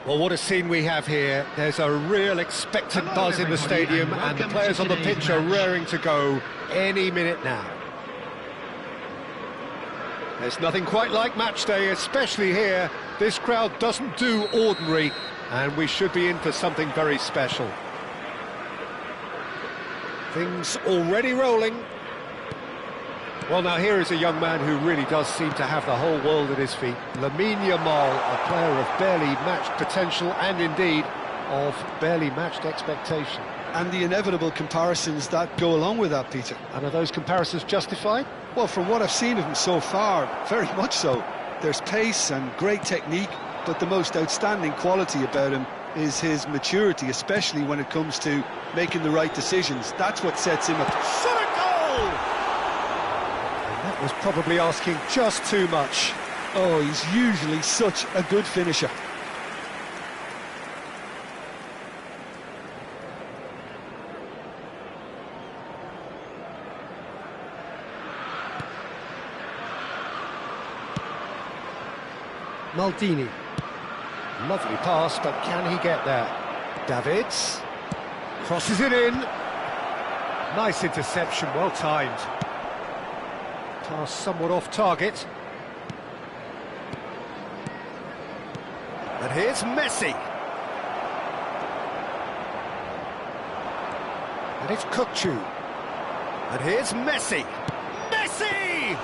Well, what a scene we have here. There's a real expectant buzz in the stadium, and the players on the pitch are raring to go any minute now. There's nothing quite like match day, especially here. This crowd doesn't do ordinary, and we should be in for something very special. Things already rolling. Well, now here is a young man who really does seem to have the whole world at his feet. Lamine Yamal, a player of barely matched potential and indeed of barely matched expectation. And the inevitable comparisons that go along with that, Peter. And are those comparisons justified? Well, from what I've seen of him so far, very much so. There's pace and great technique, but the most outstanding quality about him is his maturity, especially when it comes to making the right decisions. That's what sets him up. Shot a goal! That was probably asking just too much. Oh, he's usually such a good finisher. Maldini. Lovely pass, but can he get there? Davids. Crosses it in. Nice interception, well timed. Pass somewhat off target. And here's Messi. And it's Kukçu. And here's Messi. Messi!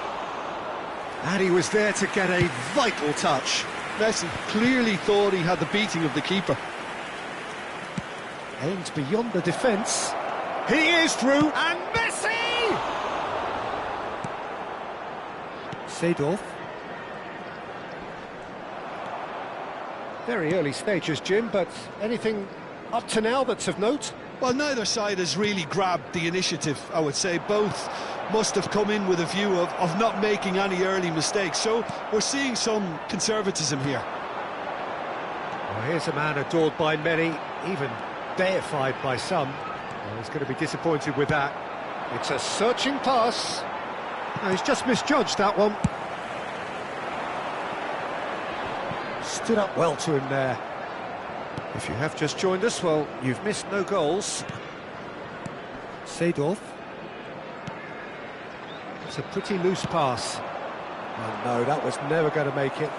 And he was there to get a vital touch. Messi clearly thought he had the beating of the keeper. Aims beyond the defence. He is through, and Messi! Seedorf. Very early stages, Jim, but anything up to now that's of note? Well, neither side has really grabbed the initiative, I would say. Both must have come in with a view of not making any early mistakes, so we're seeing some conservatism here. Well, here's a man adored by many, even deified by some. Well, he's going to be disappointed with that. It's a searching pass. No, he's just misjudged that one. Stood up well to him there. If you have just joined us, well, you've missed no goals. Seedorf. It's a pretty loose pass. Oh no, that was never going to make it.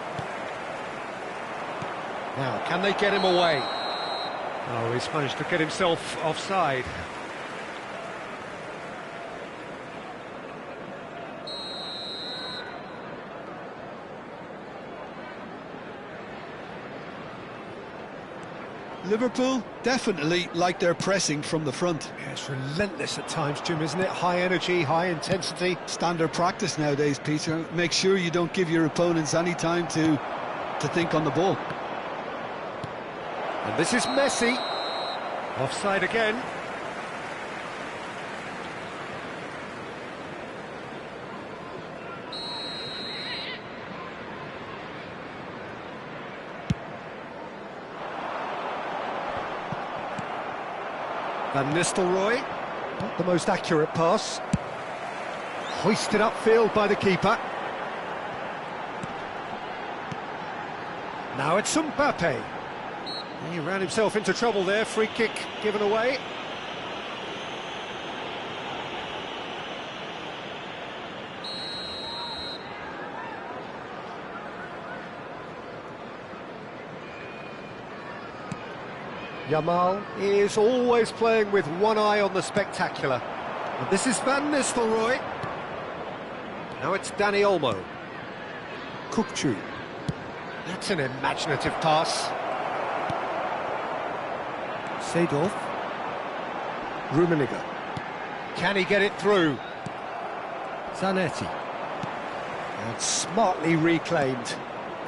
Now, can they get him away? Oh, he's managed to get himself offside. Liverpool definitely like their pressing from the front. Yeah, it's relentless at times, Jim, isn't it? High energy, high intensity. Standard practice nowadays, Peter. Make sure you don't give your opponents any time to think on the ball. And this is Messi. Offside again. Van Nistelrooy, not the most accurate pass. Hoisted upfield by the keeper. Now it's Mbappe. He ran himself into trouble there, free kick given away. Yamal is always playing with one eye on the spectacular. And this is Van Nistelrooy. Now it's Dani Olmo. Kukçu. That's an imaginative pass. Seedorf. Rummenigge. Can he get it through? Zanetti. And smartly reclaimed.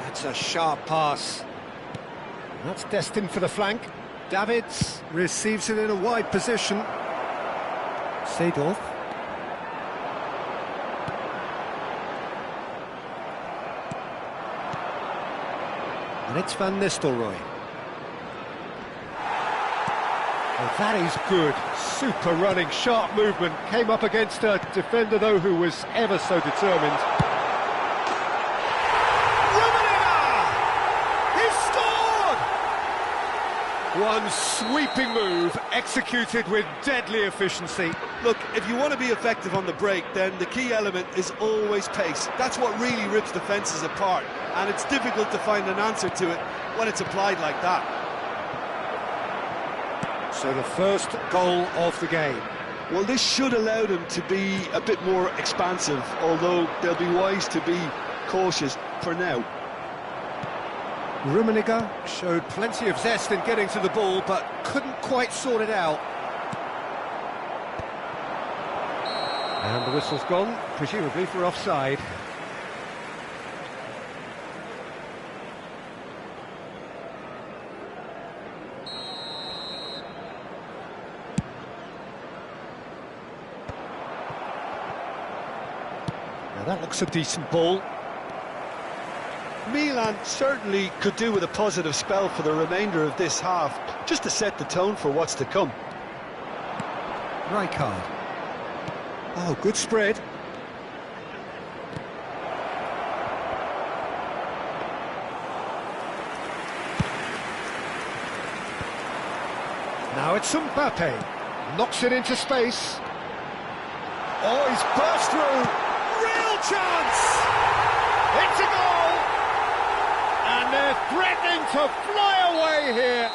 That's a sharp pass. That's destined for the flank. Davids receives it in a wide position. Seedorf. And it's Van Nistelrooy. Oh, that is good. Super running, sharp movement. Came up against a defender, though, who was ever so determined. One sweeping move, executed with deadly efficiency. Look, if you want to be effective on the break, then the key element is always pace. That's what really rips defences apart, and it's difficult to find an answer to it when it's applied like that. So the first goal of the game. Well, this should allow them to be a bit more expansive, although they'll be wise to be cautious for now. Rummenigge showed plenty of zest in getting to the ball, but couldn't quite sort it out. And the whistle's gone, presumably for offside. Now that looks a decent ball. Milan certainly could do with a positive spell for the remainder of this half, just to set the tone for what's to come. Rijkaard. Oh, good spread. Now it's Mbappe. Knocks it into space. Oh, he's burst through. Real chance! It's a goal! And they're threatening to fly away here.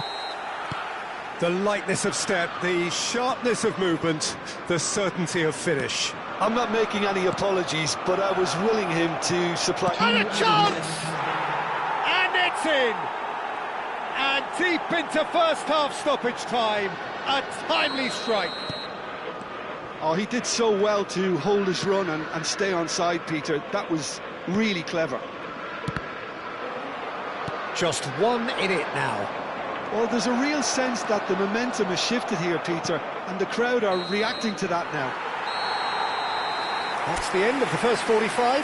The lightness of step, the sharpness of movement, the certainty of finish. I'm not making any apologies, but I was willing him to supply... And a chance! And it's in! And deep into first half stoppage time, a timely strike. Oh, he did so well to hold his run and stay on side, Peter. That was really clever. Just one in it now. Well, there's a real sense that the momentum has shifted here, Peter, and the crowd are reacting to that now. That's the end of the first 45.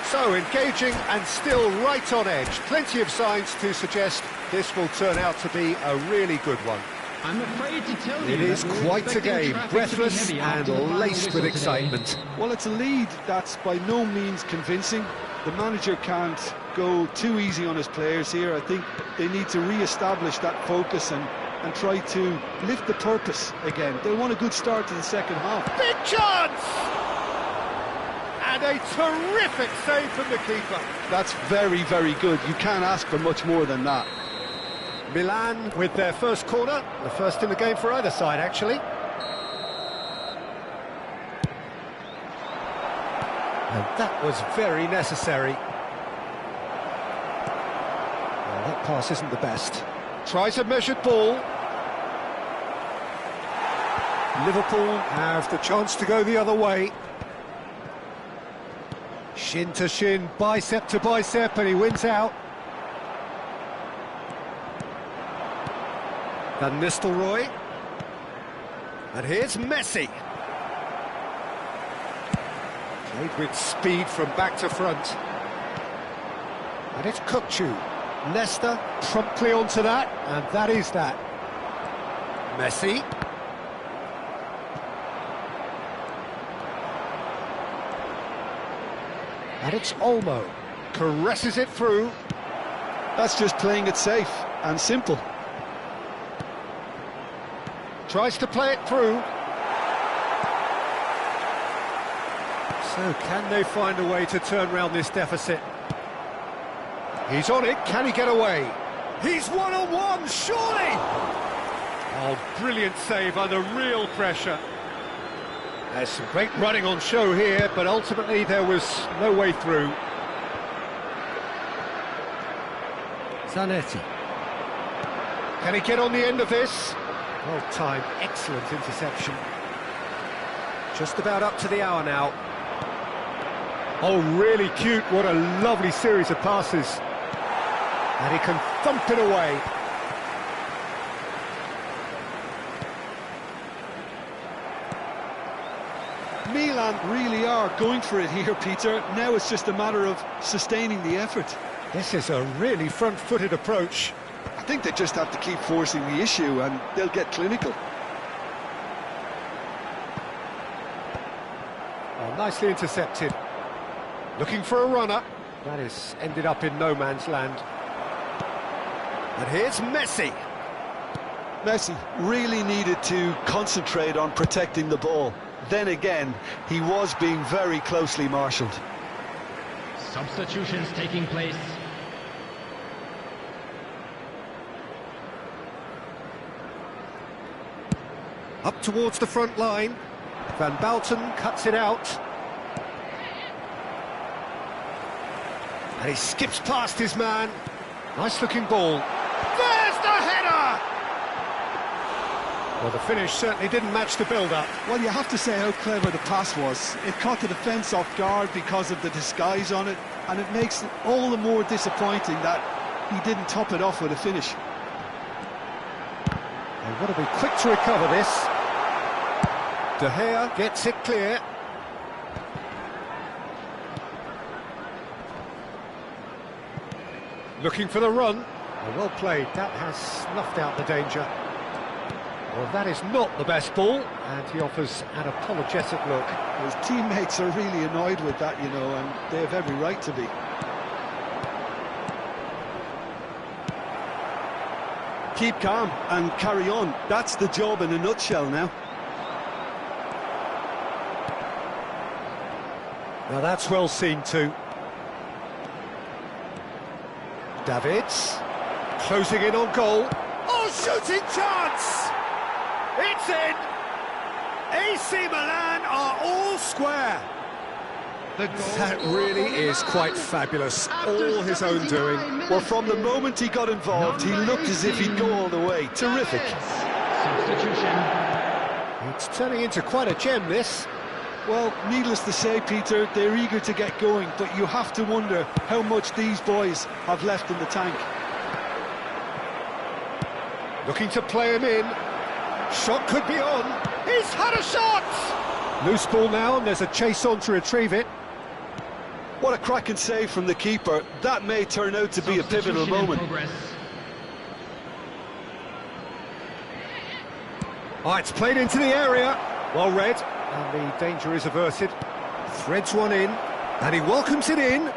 So, engaging and still right on edge. Plenty of signs to suggest this will turn out to be a really good one. I'm afraid to tell you it is quite a game, breathless and laced with excitement. Well, it's a lead that's by no means convincing. The manager can't go too easy on his players here. I think they need to re-establish that focus and try to lift the purpose again. They want a good start to the second half. Big chance! And a terrific save from the keeper. That's very, very good. You can't ask for much more than that. Milan with their first corner, the first in the game for either side, actually. And that was very necessary. Well, that pass isn't the best. Tries a measured ball. Liverpool have the chance to go the other way. Shin to shin, bicep to bicep, and he wins out. Van Nistelrooy. And here's Messi. Played with speed from back to front. And it's Kukçu. Nesta promptly onto that, and that is that. Messi. And it's Olmo. Caresses it through. That's just playing it safe and simple. Tries to play it through. So can they find a way to turn round this deficit? He's on it, can he get away? He's one-on-one, surely! Oh, brilliant save under real pressure. There's some great running on show here, but ultimately there was no way through. Zanetti. Can he get on the end of this? Well timed, excellent interception. Just about up to the hour now. Oh, really cute, what a lovely series of passes. And he can thump it away. Milan really are going for it here, Peter. Now it's just a matter of sustaining the effort. This is a really front-footed approach. I think they just have to keep forcing the issue and they'll get clinical. Oh, nicely intercepted. Looking for a runner. That is ended up in no man's land. And here's Messi. Messi really needed to concentrate on protecting the ball. Then again, he was being very closely marshalled. Substitutions taking place. Up towards the front line. Van Balten cuts it out. And he skips past his man. Nice looking ball. There's the header! Well, the finish certainly didn't match the build-up. Well, you have to say how clever the pass was. It caught the defence off guard because of the disguise on it, and it makes it all the more disappointing that he didn't top it off with a finish. They've got to be quick to recover this. De Gea gets it clear. Looking for the run. Well played, that has snuffed out the danger. Well, that is not the best ball, and he offers an apologetic look. His teammates are really annoyed with that, you know, and they have every right to be. Keep calm and carry on. That's the job in a nutshell now. Now that's well seen too. Davids, closing in on goal. Oh, shooting chance! It's in! AC Milan are all square. That really is quite fabulous, all his own doing. Well, from the moment he got involved, he looked as if he'd go all the way. Terrific. Substitution. It's turning into quite a gem, this. Well, needless to say, Peter, they're eager to get going, but you have to wonder how much these boys have left in the tank. Looking to play him in. Shot could be on. He's had a shot! Loose ball now, and there's a chase on to retrieve it. What a cracking save from the keeper. That may turn out to be a pivotal moment. Oh, it's played into the area. Well read, and the danger is averted. Threads one in, and he welcomes it in.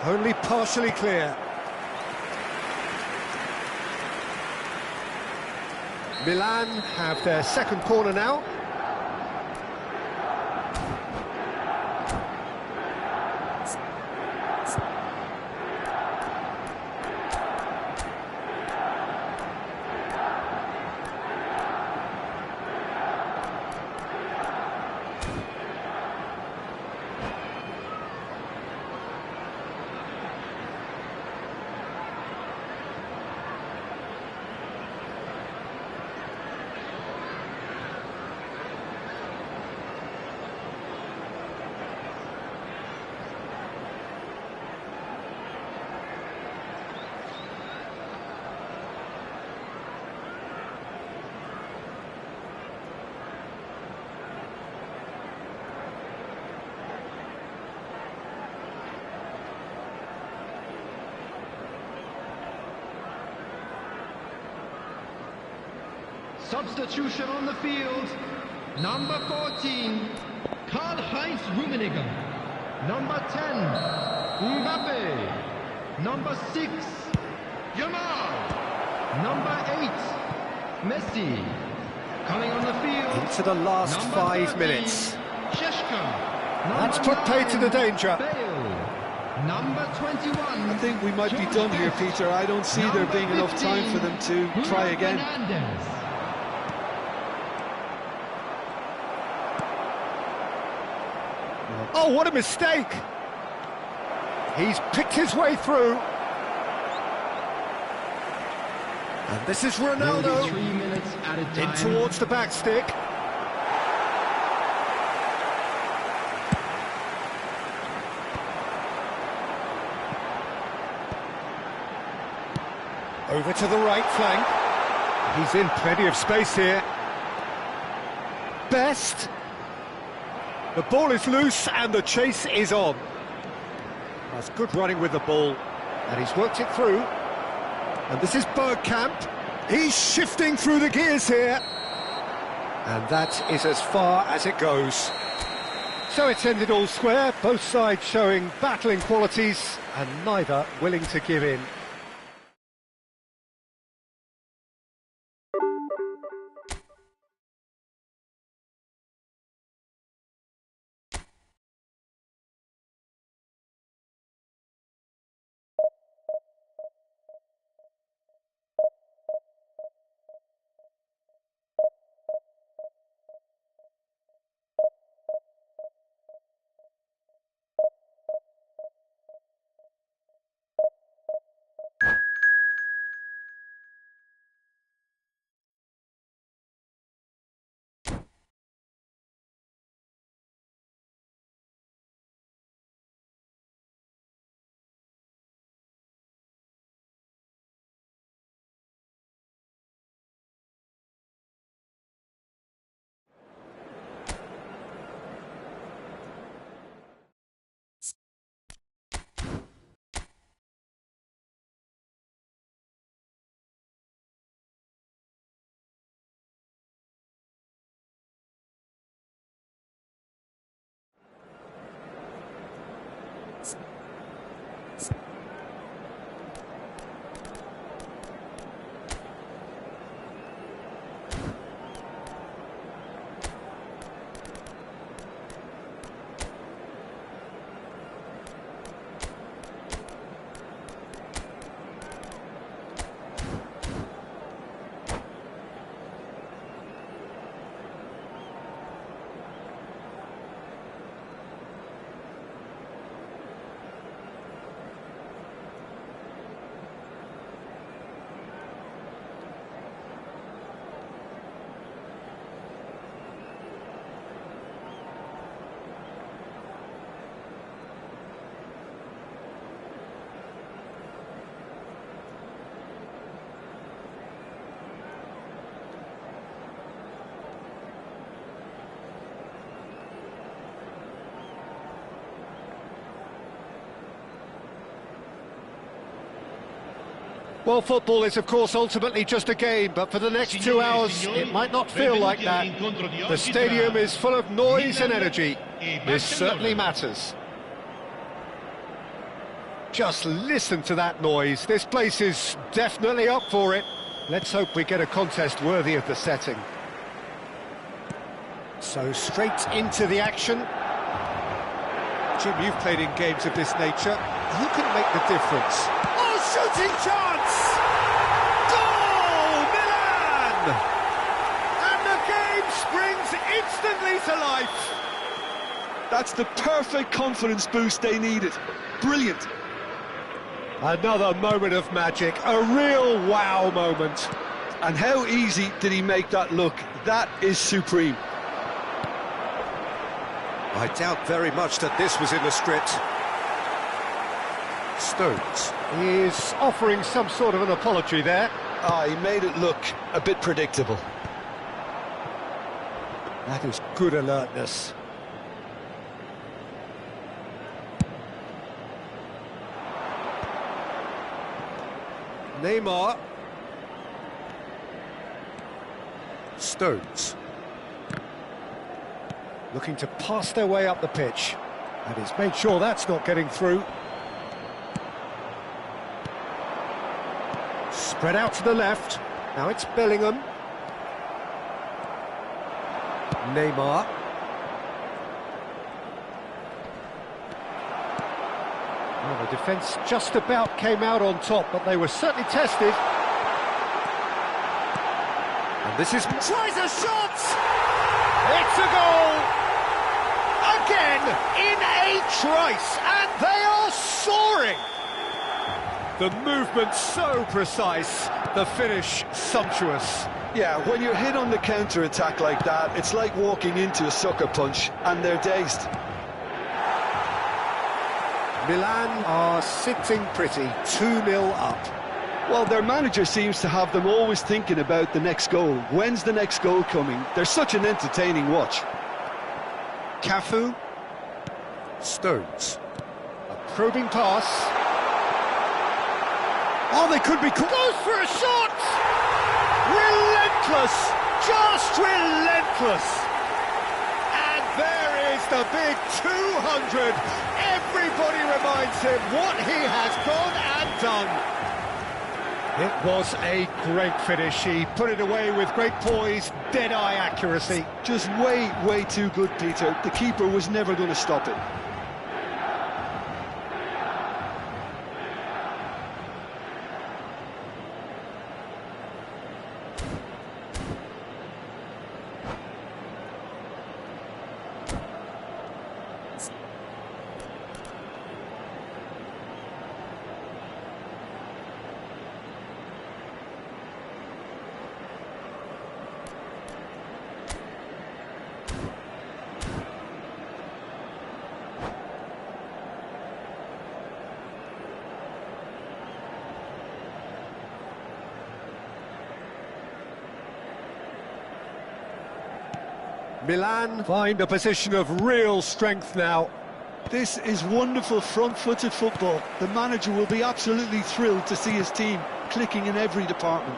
Only partially clear. Milan have their second corner now. Substitution on the field. Number 14, Karl-Heinz Rummenigge. Number 10, Mbappe. Number 6, Yamal. Number 8, Messi. Coming on the field. Into the last Number 5 13, minutes. Sheshko. That's put paid to the danger. Bale. Number 21. I think we might be done here, Peter. I don't see there being enough time for them to try again. Fernandez. Oh, what a mistake! He's picked his way through. And this is Ronaldo. 3 minutes at a time. In towards the back stick. Over to the right flank. He's in plenty of space here. Best. The ball is loose and the chase is on. That's good running with the ball. And he's worked it through. And this is Bergkamp. He's shifting through the gears here. And that is as far as it goes. So it's ended all square, both sides showing battling qualities and neither willing to give in. Well, football is, of course, ultimately just a game, but for the next 2 hours, it might not feel like that. The stadium is full of noise and energy. This certainly matters. Just listen to that noise. This place is definitely up for it. Let's hope we get a contest worthy of the setting. So straight into the action. Jim, you've played in games of this nature. Who can make the difference? Oh, shooting chance! Goal, Milan! And the game springs instantly to life. That's the perfect confidence boost they needed. Brilliant. Another moment of magic, a real wow moment. And how easy did he make that look? That is supreme. I doubt very much that this was in the script. Stones is offering some sort of an apology there. He made it look a bit predictable. That is good alertness. Neymar. Stones. Looking to pass their way up the pitch. And he's made sure that's not getting through. Spread out to the left. Now it's Bellingham. Neymar. Well, the defence just about came out on top, but they were certainly tested. And this is... tries a shot! It's a goal! Again, in a trice, and they are soaring! The movement so precise, the finish sumptuous. Yeah, when you're hit on the counter-attack like that, it's like walking into a sucker punch, and they're dazed. Milan are sitting pretty, 2-0 up. Well, their manager seems to have them always thinking about the next goal. When's the next goal coming? They're such an entertaining watch. Cafu. Stones. A probing pass. Oh, they could be... goes for a shot! Relentless! Just relentless! And there is the big 200. Everybody reminds him what he has gone and done. It was a great finish. He put it away with great poise, dead-eye accuracy. Just way too good, Peter. The keeper was never going to stop it. Milan find a position of real strength now. This is wonderful front-footed football. The manager will be absolutely thrilled to see his team clicking in every department.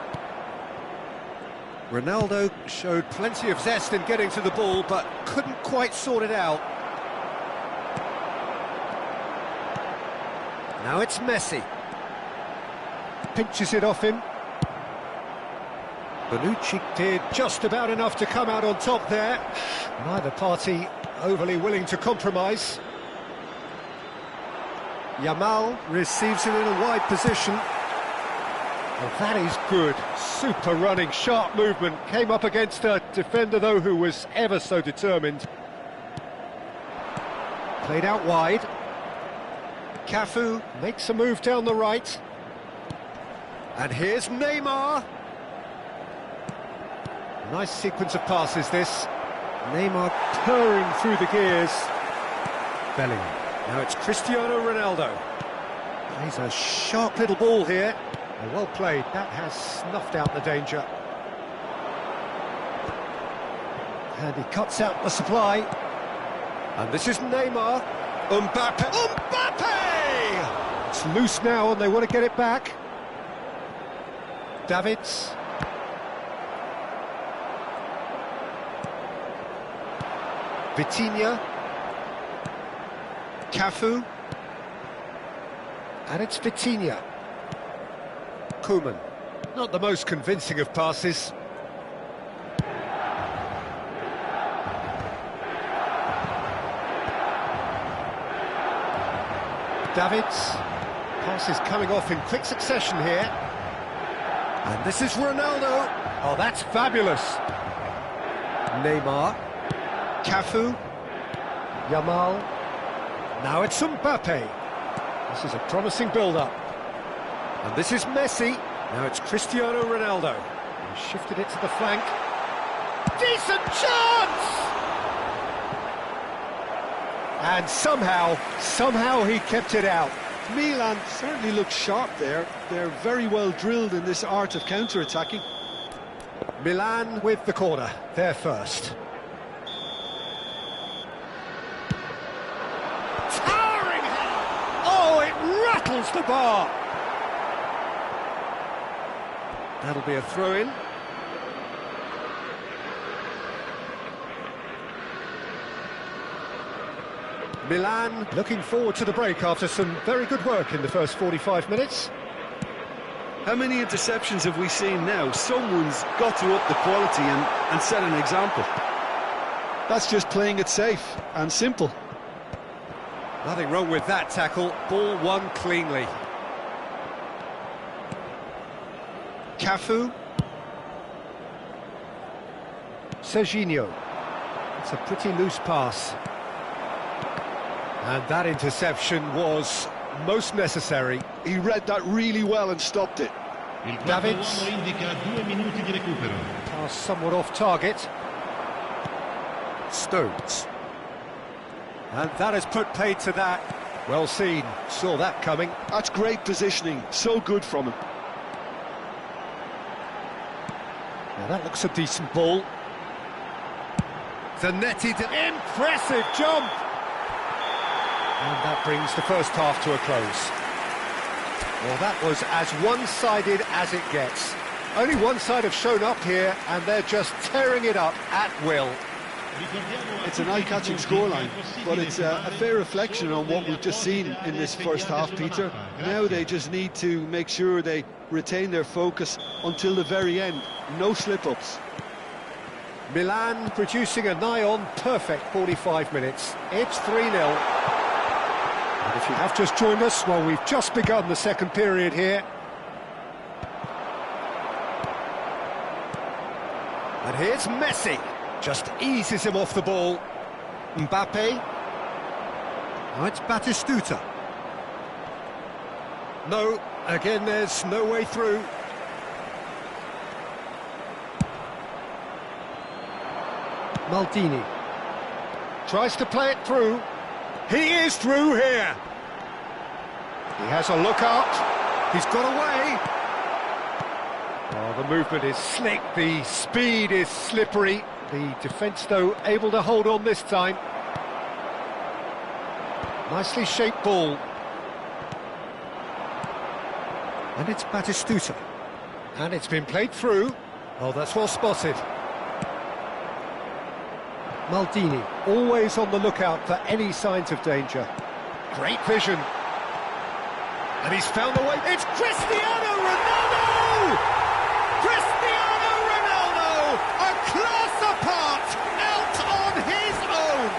Ronaldo showed plenty of zest in getting to the ball, but couldn't quite sort it out. Now it's Messi. Pinches it off him. Bonucci did just about enough to come out on top there. Neither party overly willing to compromise. Yamal receives it in a wide position. Well, that is good. Super running, sharp movement. Came up against a defender, though, who was ever so determined. Played out wide. Cafu makes a move down the right. And here's Neymar. Nice sequence of passes, this. Neymar purring through the gears. Bellingham. Now it's Cristiano Ronaldo. He's a sharp little ball here. Well played. That has snuffed out the danger. And he cuts out the supply. And this is Neymar. Mbappe. Mbappe! It's loose now and they want to get it back. Davids. Vitinha. Cafu. And it's Vitinha. Koeman. Not the most convincing of passes. Davids. Passes coming off in quick succession here. And this is Ronaldo. Oh, that's fabulous. Neymar. Cafu. Yamal. Now it's Mbappe. This is a promising build-up. And this is Messi. Now it's Cristiano Ronaldo. He shifted it to the flank. Decent chance! And somehow he kept it out. Milan certainly look sharp there. They're very well drilled in this art of counter-attacking. Milan with the corner, they're first. Towering header! Oh, it rattles the bar! That'll be a throw-in. Milan looking forward to the break after some very good work in the first 45 minutes. How many interceptions have we seen now? Someone's got to up the quality and set an example. That's just playing it safe and simple. Nothing wrong with that tackle. Ball won cleanly. Cafu. Serginho. It's a pretty loose pass. And that interception was most necessary. He read that really well and stopped it. Davids. Pass somewhat off target. Stones. And that has put paid to that. Well seen, saw that coming. That's great positioning, so good from him. Now that looks a decent ball. Zanetti, impressive jump! And that brings the first half to a close. Well, that was as one-sided as it gets. Only one side have shown up here, and they're just tearing it up at will. It's an eye-catching scoreline, but it's a fair reflection on what we've just seen in this first half, Peter. Now they just need to make sure they retain their focus until the very end. No slip-ups. Milan producing a nigh-on perfect 45 minutes. It's 3-0. And if you have just joined us, well, we've just begun the second period here. And here's Messi. Just eases him off the ball. Mbappe. Now it's Batistuta. No, again there's no way through. Maldini. Tries to play it through. He is through here. He has a look out. He's got away. Oh, the movement is slick. The speed is slippery. The defence, though, able to hold on this time. Nicely shaped ball. And it's Batistuta. And it's been played through. Oh, that's well spotted. Maldini, always on the lookout for any signs of danger. Great vision. And he's found a way. It's Cristiano Ronaldo! Cristiano Ronaldo! A class apart, out on his own!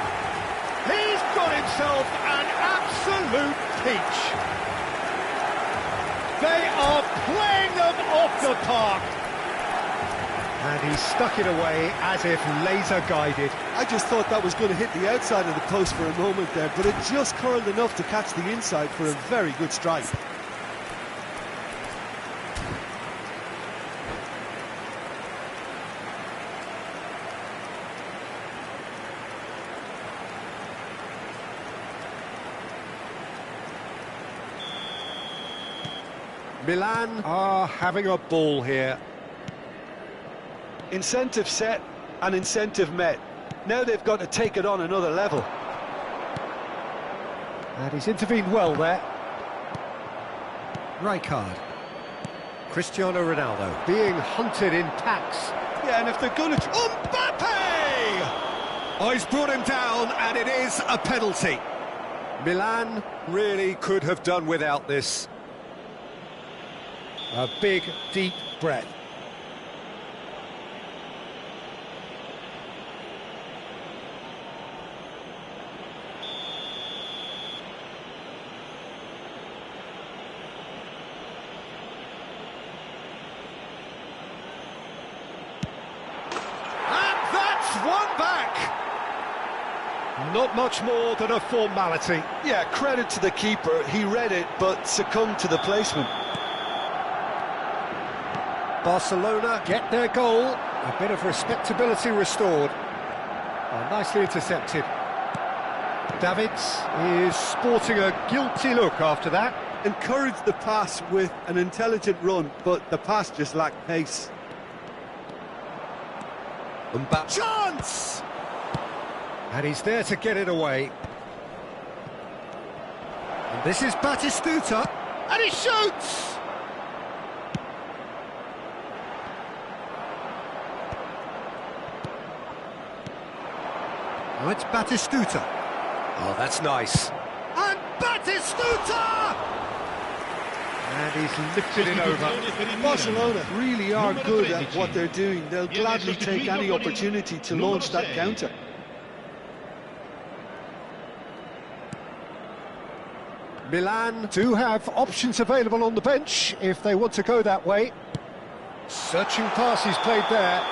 He's got himself an absolute peach. They are playing them off the park. And he stuck it away as if laser-guided. I just thought that was going to hit the outside of the post for a moment there, but it just curled enough to catch the inside for a very good strike. Milan are having a ball here. Incentive set and incentive met. Now they've got to take it on another level. And he's intervened well there. Rijkaard. Cristiano Ronaldo being hunted in packs. Yeah, and if they're going to... Mbappe! Oh, he's brought him down, and it is a penalty. Milan really could have done without this. A big, deep breath. One back! Not much more than a formality. Yeah, credit to the keeper. He read it, but succumbed to the placement. Barcelona get their goal. A bit of respectability restored. Oh, nicely intercepted. Davids is sporting a guilty look after that. Encouraged the pass with an intelligent run, but the pass just lacked pace. Chance! And he's there to get it away. And this is Batistuta, and he shoots! Now it's Batistuta. Oh, that's nice. And Batistuta! And he's lifted it over. Barcelona really are good at what they're doing. They'll gladly take any opportunity to launch that counter. Milan do have options available on the bench if they want to go that way. Searching pass he's played there.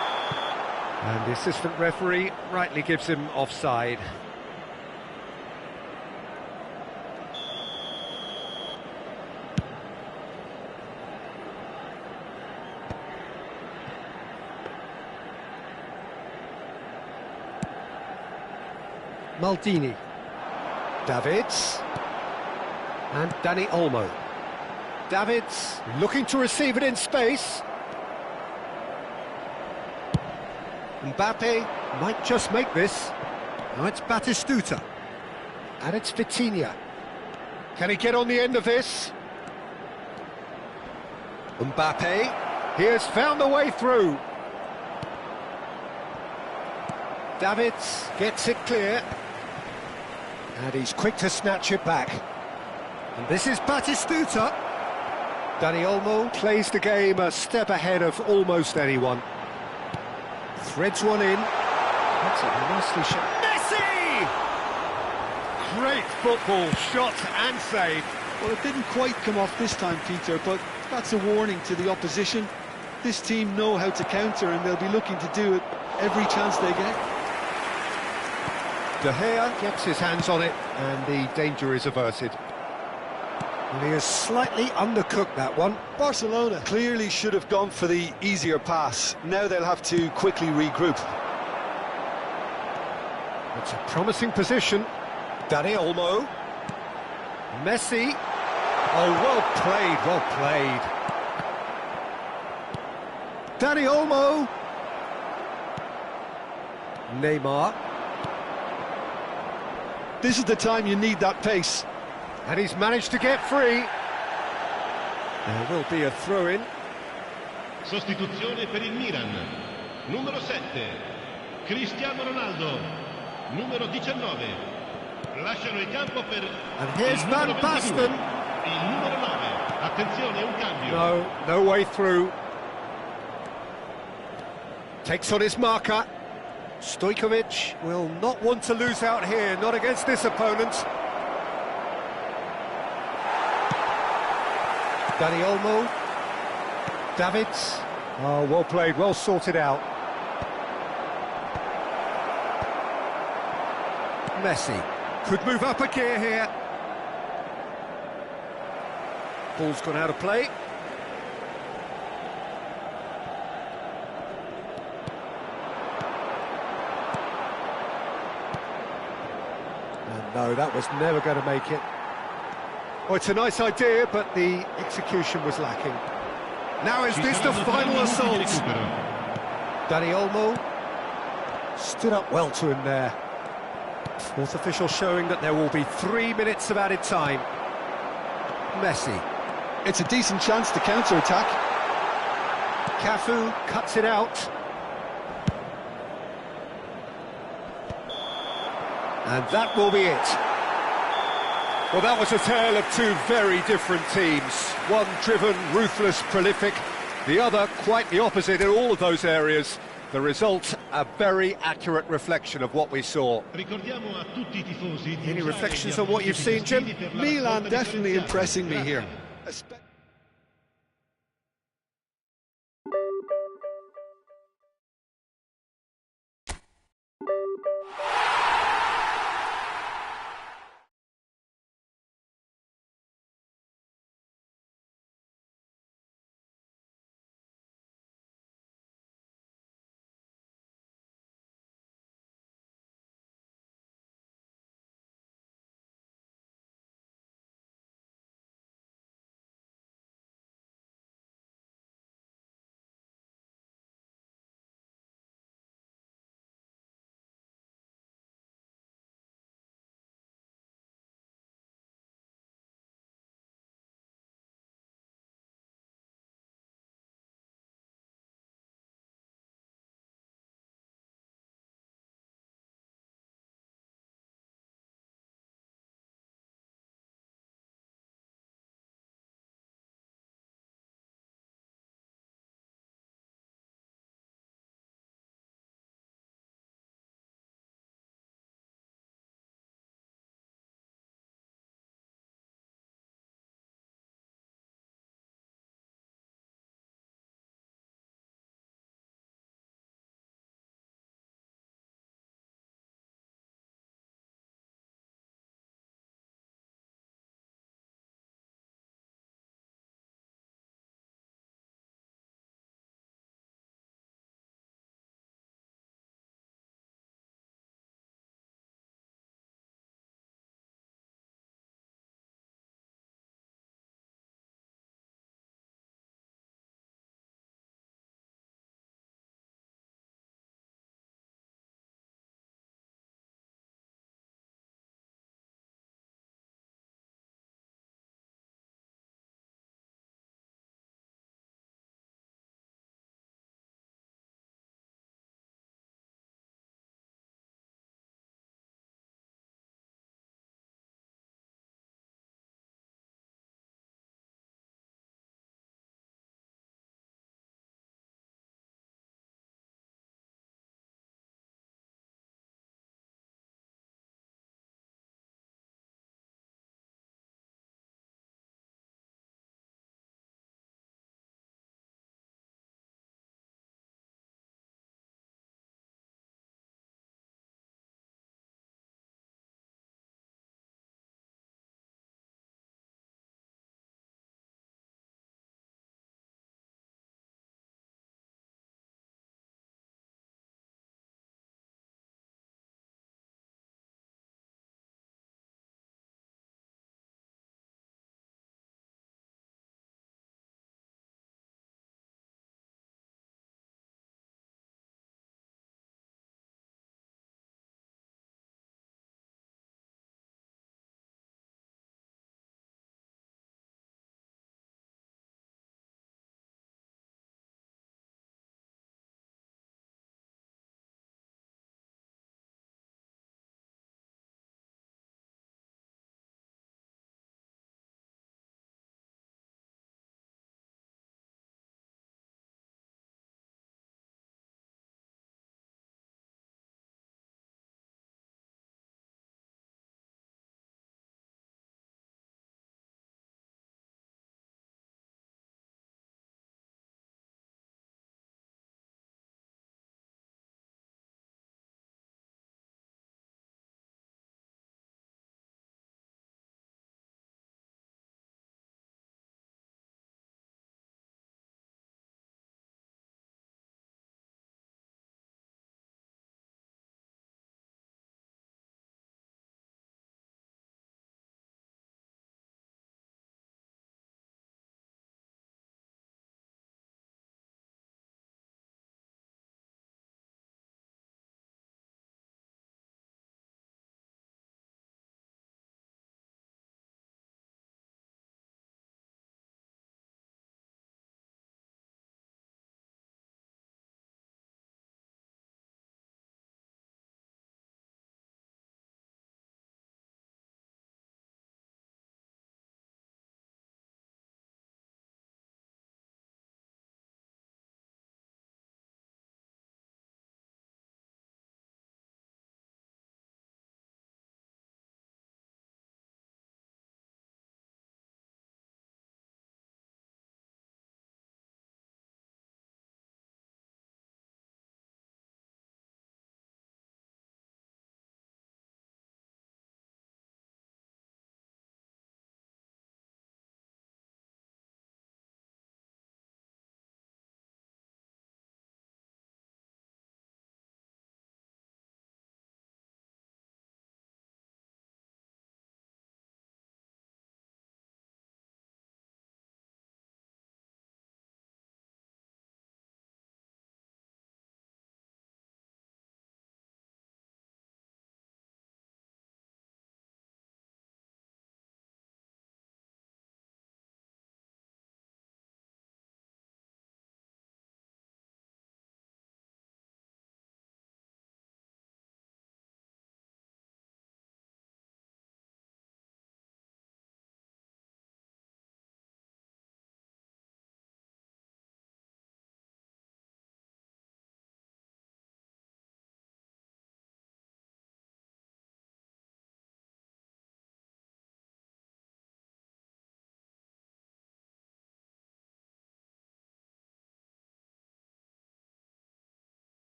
And the assistant referee rightly gives him offside. Maldini, Davids, and Dani Olmo. Davids looking to receive it in space. Mbappe might just make this. Now it's Batistuta, and it's Vitinha. Can he get on the end of this? Mbappe, he has found the way through. Davids gets it clear. And he's quick to snatch it back. And this is Batistuta. Dani Olmo plays the game a step ahead of almost anyone. Threads one in. That's a nicely shot. Messi! Great football, shot and save. Well, it didn't quite come off this time, Peter, but that's a warning to the opposition. This team know how to counter, and they'll be looking to do it every chance they get. De Gea gets his hands on it, and the danger is averted. And he has slightly undercooked that one. Barcelona clearly should have gone for the easier pass. Now they'll have to quickly regroup. It's a promising position. Dani Olmo. Messi. Oh, well played, well played. Dani Olmo. Neymar. This is the time you need that pace. And he's managed to get free. There will be a throw-in. Sostituzione per il Milan. Numero 7. Cristiano Ronaldo. Numero 19. Lasciano il campo per... And here's Van Basten. Il numero 9. Attenzione, un cambio. No, no way through. Takes on his marker. Stojkovic will not want to lose out here, not against this opponent. Dani Olmo. Davids. Oh, well played, well sorted out. Messi could move up a gear here. Ball's gone out of play. No, that was never going to make it. Oh, it's a nice idea, but the execution was lacking. Now is this the final assault? Dani Olmo stood up well to him there. Fourth official showing that there will be 3 minutes of added time. Messi. It's a decent chance to counter-attack. Cafu cuts it out. And that will be it. Well, that was a tale of two very different teams. One driven, ruthless, prolific. The other quite the opposite in all of those areas. The result, a very accurate reflection of what we saw. Any reflections on what you've seen, Jim? Milan definitely impressing me here.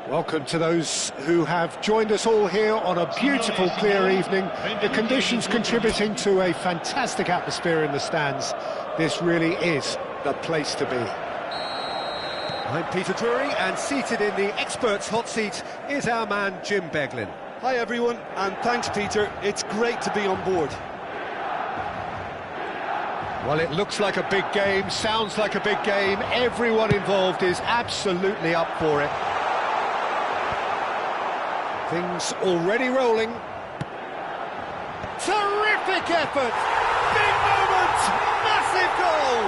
Welcome to those who have joined us all here on a beautiful, clear evening. The conditions contributing to a fantastic atmosphere in the stands. This really is the place to be. I'm Peter Drury, and seated in the experts' hot seat is our man Jim Beglin. Hi everyone, and thanks Peter, it's great to be on board. Well, it looks like a big game, sounds like a big game. Everyone involved is absolutely up for it. Things already rolling. Terrific effort! Big moment! Massive goal!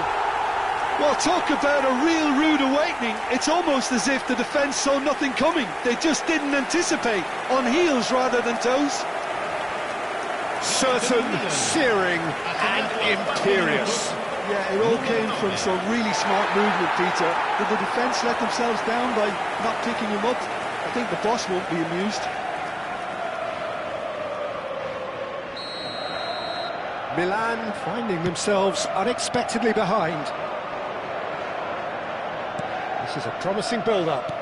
Well, talk about a real rude awakening. It's almost as if the defence saw nothing coming. They just didn't anticipate. On heels rather than toes. Certain, searing and imperious. Yeah, it all came from some really smart movement, Peter. Did the defence let themselves down by not picking him up? I think the boss won't be amused. Milan finding themselves unexpectedly behind. This is a promising build-up.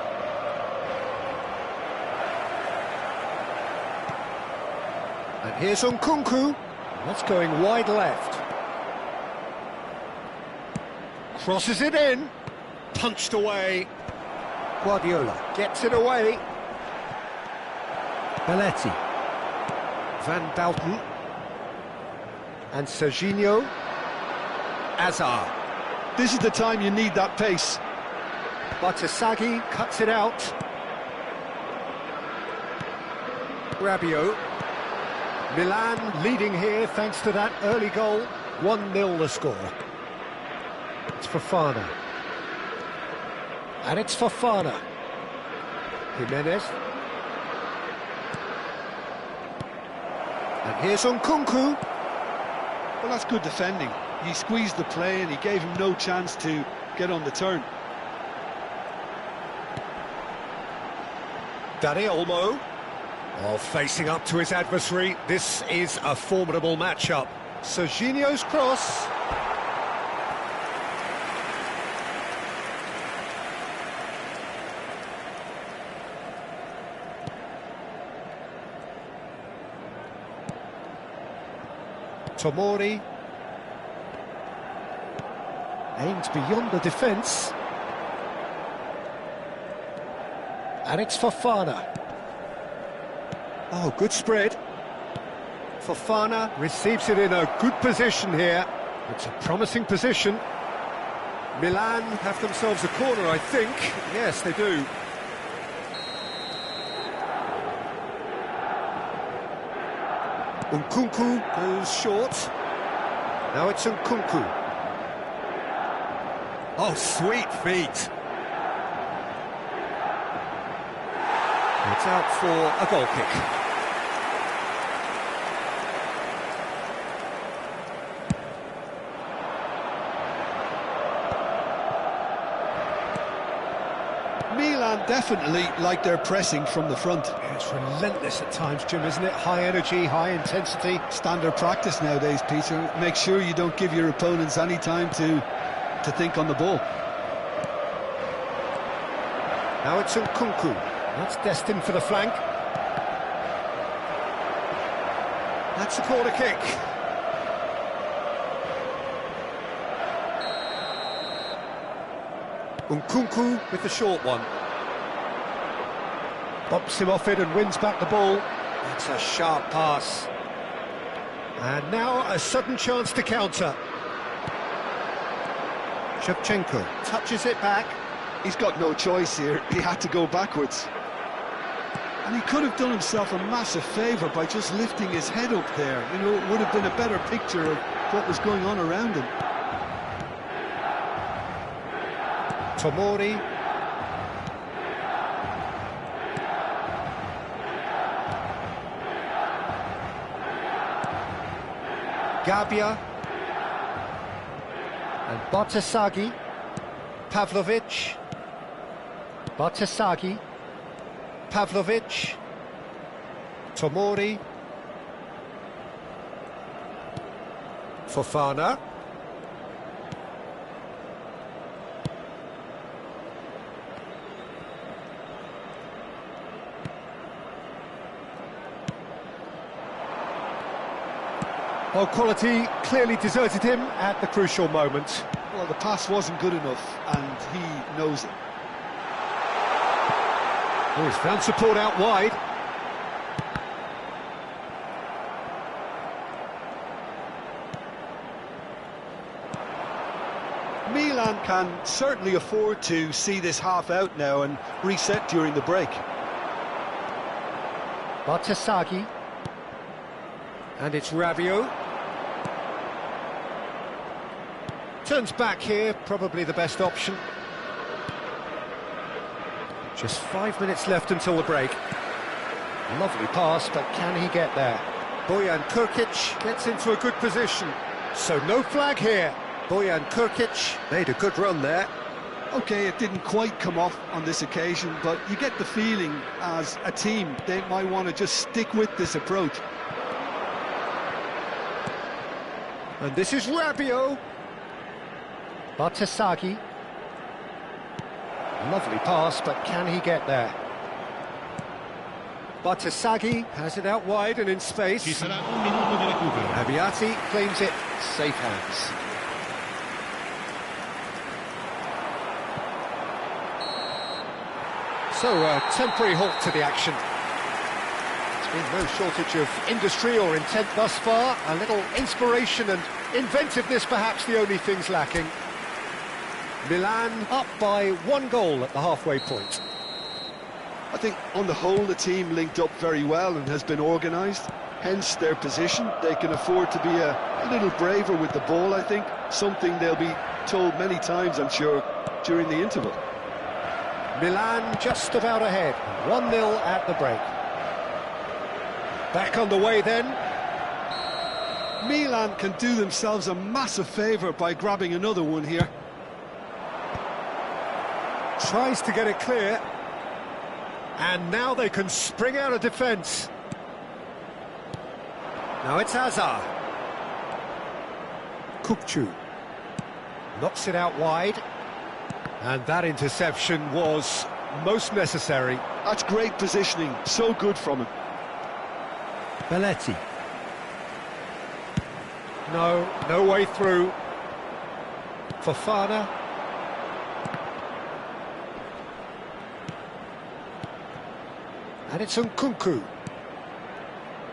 And here's Nkunku. That's going wide left. Crosses it in. Punched away. Guardiola gets it away. Belletti. Van Bouten. And Serginho. Azar. This is the time you need that pace. Batasagi cuts it out. Rabiot. Milan leading here thanks to that early goal. 1-0 the score. It's Fofana. And it's Fofana. Jimenez. And here's Nkunku. Well, that's good defending. He squeezed the play and he gave him no chance to get on the turn. Dani Olmo. Oh, facing up to his adversary. This is a formidable matchup. Serginho's cross. Tomori. Aimed beyond the defence. And it's Fofana. Oh, good spread. Fofana receives it in a good position here. It's a promising position. Milan have themselves a corner, I think. Yes, they do. Nkunku goes short. Now it's Nkunku. Oh, sweet feet. It's out for a goal kick. Milan definitely like their pressing from the front. It's relentless at times, Jim, isn't it? High energy, high intensity. Standard practice nowadays, Peter. Make sure you don't give your opponents any time to think on the ball. Now it's Nkunku. That's destined for the flank. That's a corner kick. Nkunku with the short one. Bumps him off it and wins back the ball. That's a sharp pass. And now a sudden chance to counter. Shevchenko touches it back. He's got no choice here. He had to go backwards. And he could have done himself a massive favour by just lifting his head up there. You know, it would have been a better picture of what was going on around him. Tomori. Gabbia. And Batasagi. Pavlovic. Batasagi. Pavlovic. Tomori. Fofana. Well, quality clearly deserted him at the crucial moment. Well, the pass wasn't good enough, and he knows it. Oh, he's found support out wide. Milan can certainly afford to see this half out now and reset during the break. Bartasaghi. And it's Rabiot. Turns back here, probably the best option. Just 5 minutes left until the break. Lovely pass, but can he get there? Bojan Krkić gets into a good position. So no flag here. Bojan Krkić made a good run there. Okay, it didn't quite come off on this occasion, but you get the feeling as a team they might want to just stick with this approach. And this is Rabiot. Bartasaghi. Lovely pass, but can he get there? Bartasaghi has it out wide and in space. Ci sarà un minuto di recupero. Abiati claims it, safe hands. So, a temporary halt to the action. There's been no shortage of industry or intent thus far. A little inspiration and inventiveness, perhaps the only things lacking. Milan up by 1 goal at the halfway point. I think on the whole the team linked up very well and has been organised, hence their position. They can afford to be a little braver with the ball, I think, something they'll be told many times, I'm sure, during the interval. Milan just about ahead, 1-0 at the break. Back on the way then. Milan can do themselves a massive favour by grabbing another one here. Tries to get it clear. And now they can spring out of defence. Now it's Hazard. Kukçu knocks it out wide. And that interception was most necessary. That's great positioning, so good from him. Belletti. No way through. Fofana. And it's Nkunku.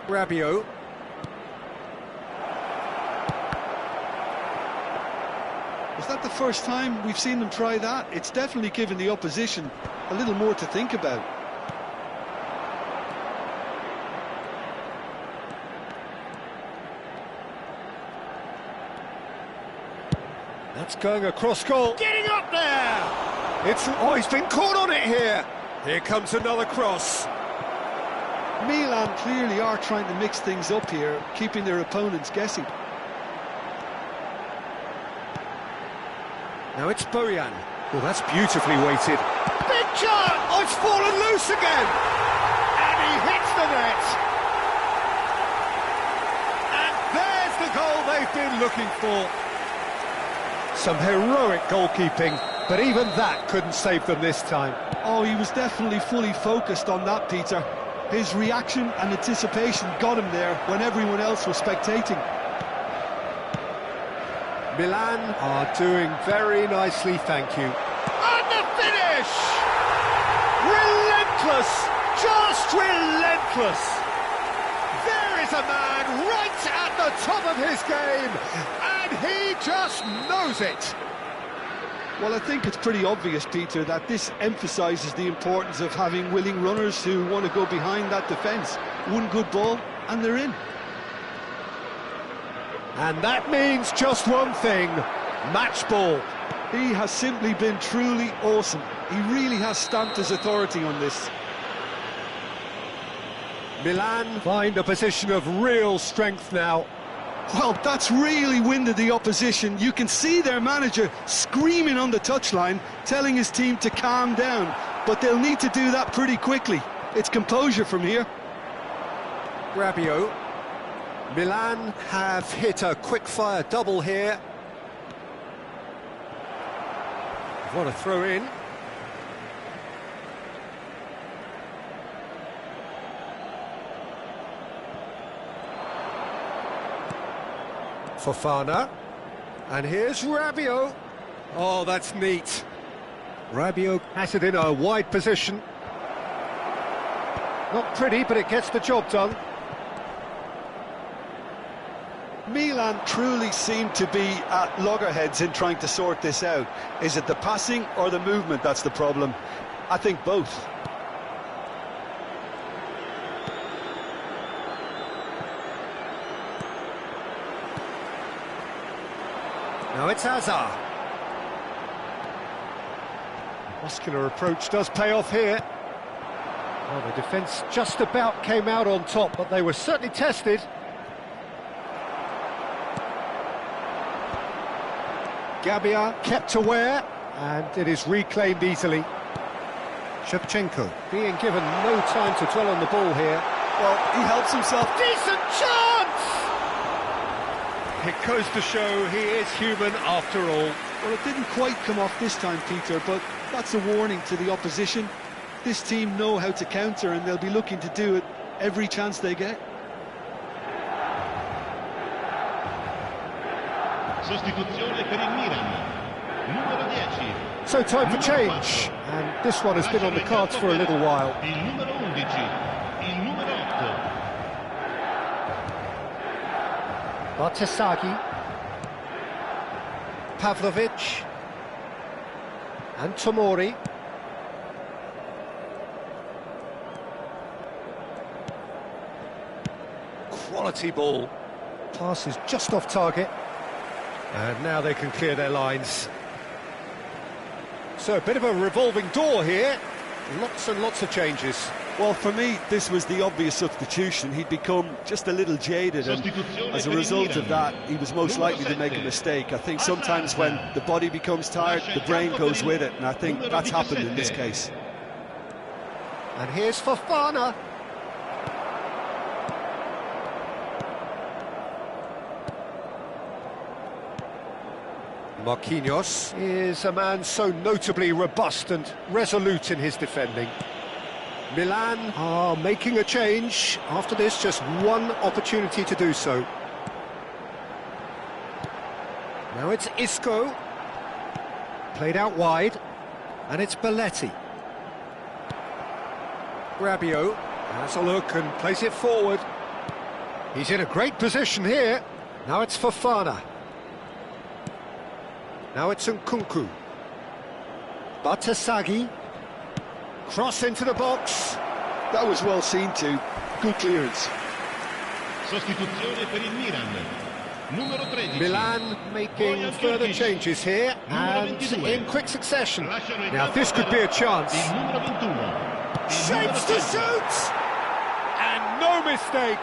Rabiot. Is that the first time we've seen them try that? It's definitely given the opposition a little more to think about. That's going across goal. Getting up there! He's been caught on it here. Here comes another cross. Milan clearly are trying to mix things up here, keeping their opponents guessing. Now it's Bojan. Well, that's beautifully weighted. Big chance! Oh, it's fallen loose again! And he hits the net! And there's the goal they've been looking for. Some heroic goalkeeping, but even that couldn't save them this time. Oh, he was definitely fully focused on that, Peter. His reaction and anticipation got him there when everyone else was spectating. Milan are doing very nicely, thank you. And the finish! Relentless! Just relentless! There is a man right at the top of his game, and he just knows it. Well, I think it's pretty obvious, Peter, that this emphasises the importance of having willing runners who want to go behind that defence. One good ball, and they're in. And that means just one thing, match ball. He has simply been truly awesome. He really has stamped his authority on this. Milan find a position of real strength now. Well, that's really winded the opposition. You can see their manager screaming on the touchline, telling his team to calm down. But they'll need to do that pretty quickly. It's composure from here. Rabiot. Milan have hit a quick-fire double here. What a throw in. Fofana. And here's Rabiot. Oh, that's neat. Rabiot has it in a wide position. Not pretty, but it gets the job done. Milan truly seem to be at loggerheads in trying to sort this out. Is it the passing or the movement that's the problem? I think both. Now it's Hazard. Muscular approach does pay off here. Well, the defence just about came out on top, but they were certainly tested. Gabbia kept aware, and it is reclaimed easily. Shevchenko being given no time to dwell on the ball here. Well, he helps himself. Decent chance! It goes to show he is human after all. Well, it didn't quite come off this time, Peter, but that's a warning to the opposition. This team know how to counter, and they'll be looking to do it every chance they get. Sostituzione per il Milan. Numero 10. So time for change, and this one has been on the cards for a little while. Il numero 11, il numero 8. Bartesaghi, Pavlovic, and Tomori. Quality ball. Pass is just off target. And now they can clear their lines. So a bit of a revolving door here. Lots and lots of changes. Well, for me, this was the obvious substitution. He'd become just a little jaded, and as a result of that, he was most likely to make a mistake. I think sometimes when the body becomes tired, the brain goes with it, and I think that's happened in this case. And here's Fofana. Marquinhos is a man so notably robust and resolute in his defending. Milan are making a change. After this, just one opportunity to do so. Now it's Isco. Played out wide. And it's Belletti. Rabiot has a look and plays it forward. He's in a great position here. Now it's Fofana. Now it's Nkunku. Bartesaghi. Cross into the box. That was well seen too. Good clearance. Sostituzione per il Milan. Numero 13. Milan making further changes here and in quick succession. Now this could be a chance. Il numero 21. Shapes to shoot! And no mistake.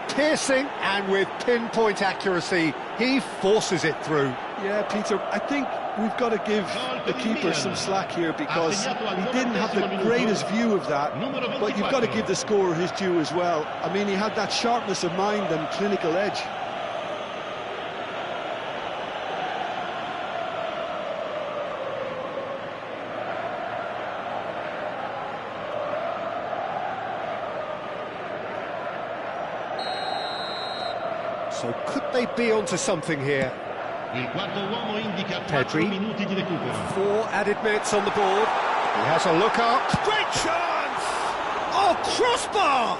Piercing, and with pinpoint accuracy, he forces it through. Yeah, Peter, I think we've got to give the keeper some slack here, because he didn't have the greatest view of that, but you've got to give the scorer his due as well. I mean, he had that sharpness of mind and clinical edge. So could they be onto something here? Il quarto uomo indica 4 Pedri. minuti di recupero. 4 added minutes on the board. He has a look up. Great chance! Oh, crossbar!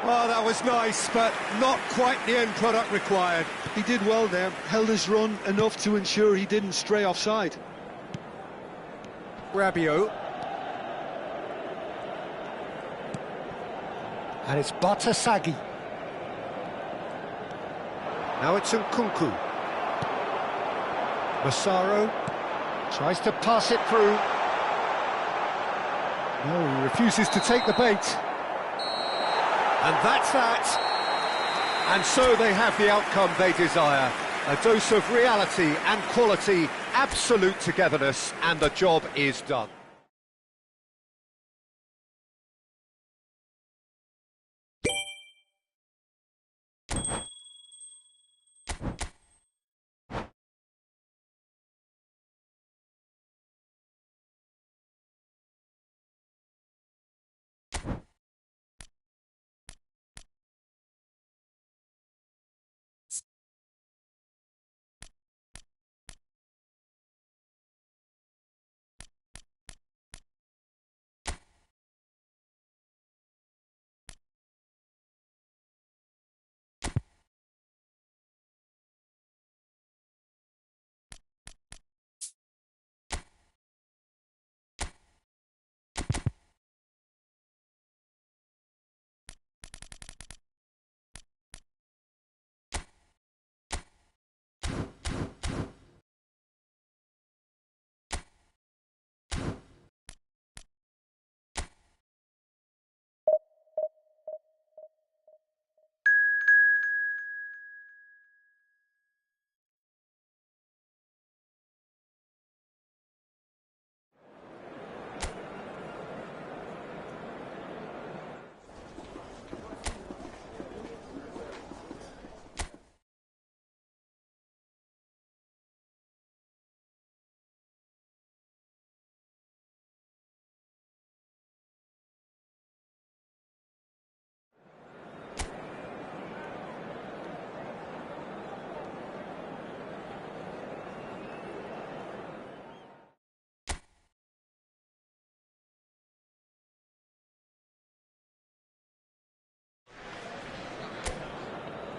Oh, that was nice, but not quite the end product required. He did well there, held his run enough to ensure he didn't stray offside. Rabiot. And it's Bartesaghi. Now it's Nkunku. Massaro tries to pass it through. No, he refuses to take the bait. And that's that. And so they have the outcome they desire. A dose of reality and quality, absolute togetherness, and the job is done.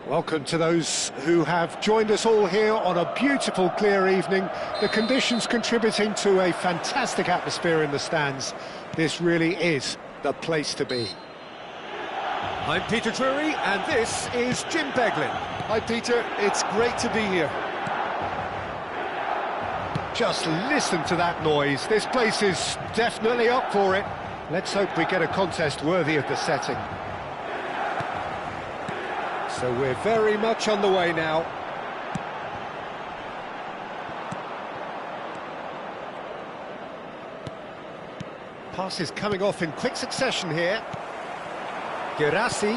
Welcome to those who have joined us all here on a beautiful, clear evening. The conditions contributing to a fantastic atmosphere in the stands. This really is the place to be. I'm Peter Drury, and this is Jim Beglin. Hi Peter, it's great to be here. Just listen to that noise. This place is definitely up for it. Let's hope we get a contest worthy of the setting. So we're very much on the way now. Passes coming off in quick succession here. Girassi.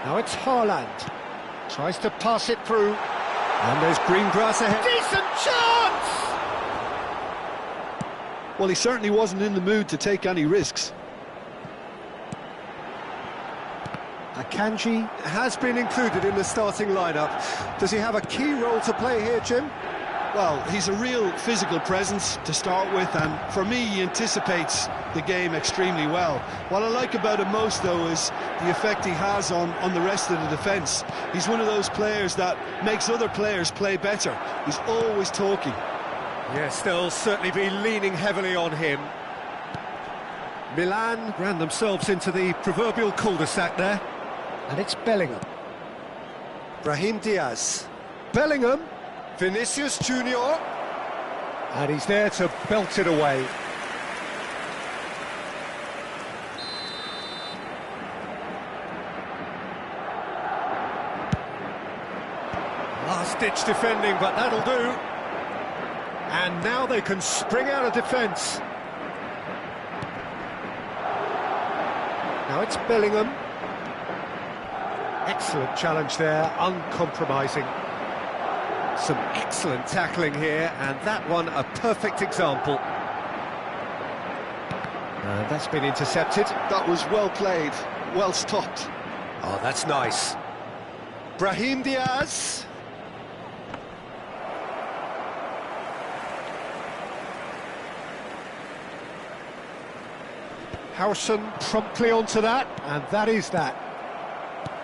Now it's Haaland. Tries to pass it through. And there's green grass ahead. Decent chance! Well, he certainly wasn't in the mood to take any risks. Akanji has been included in the starting lineup. Does he have a key role to play here, Jim? Well, he's a real physical presence to start with, and for me, he anticipates the game extremely well. What I like about him most, though, is the effect he has on the rest of the defence. He's one of those players that makes other players play better. He's always talking. Yes, they'll certainly be leaning heavily on him. Milan ran themselves into the proverbial cul-de-sac there. And it's Bellingham. Brahim Diaz. Bellingham. Vinicius Junior. And he's there to belt it away. Last-ditch defending, but that'll do. And now they can spring out of defence. Now it's Bellingham. Excellent challenge there, uncompromising. Some excellent tackling here, and that one a perfect example. And that's been intercepted. That was well played, well stopped. Oh, that's nice. Brahim Diaz. Howson promptly onto that, and that is that.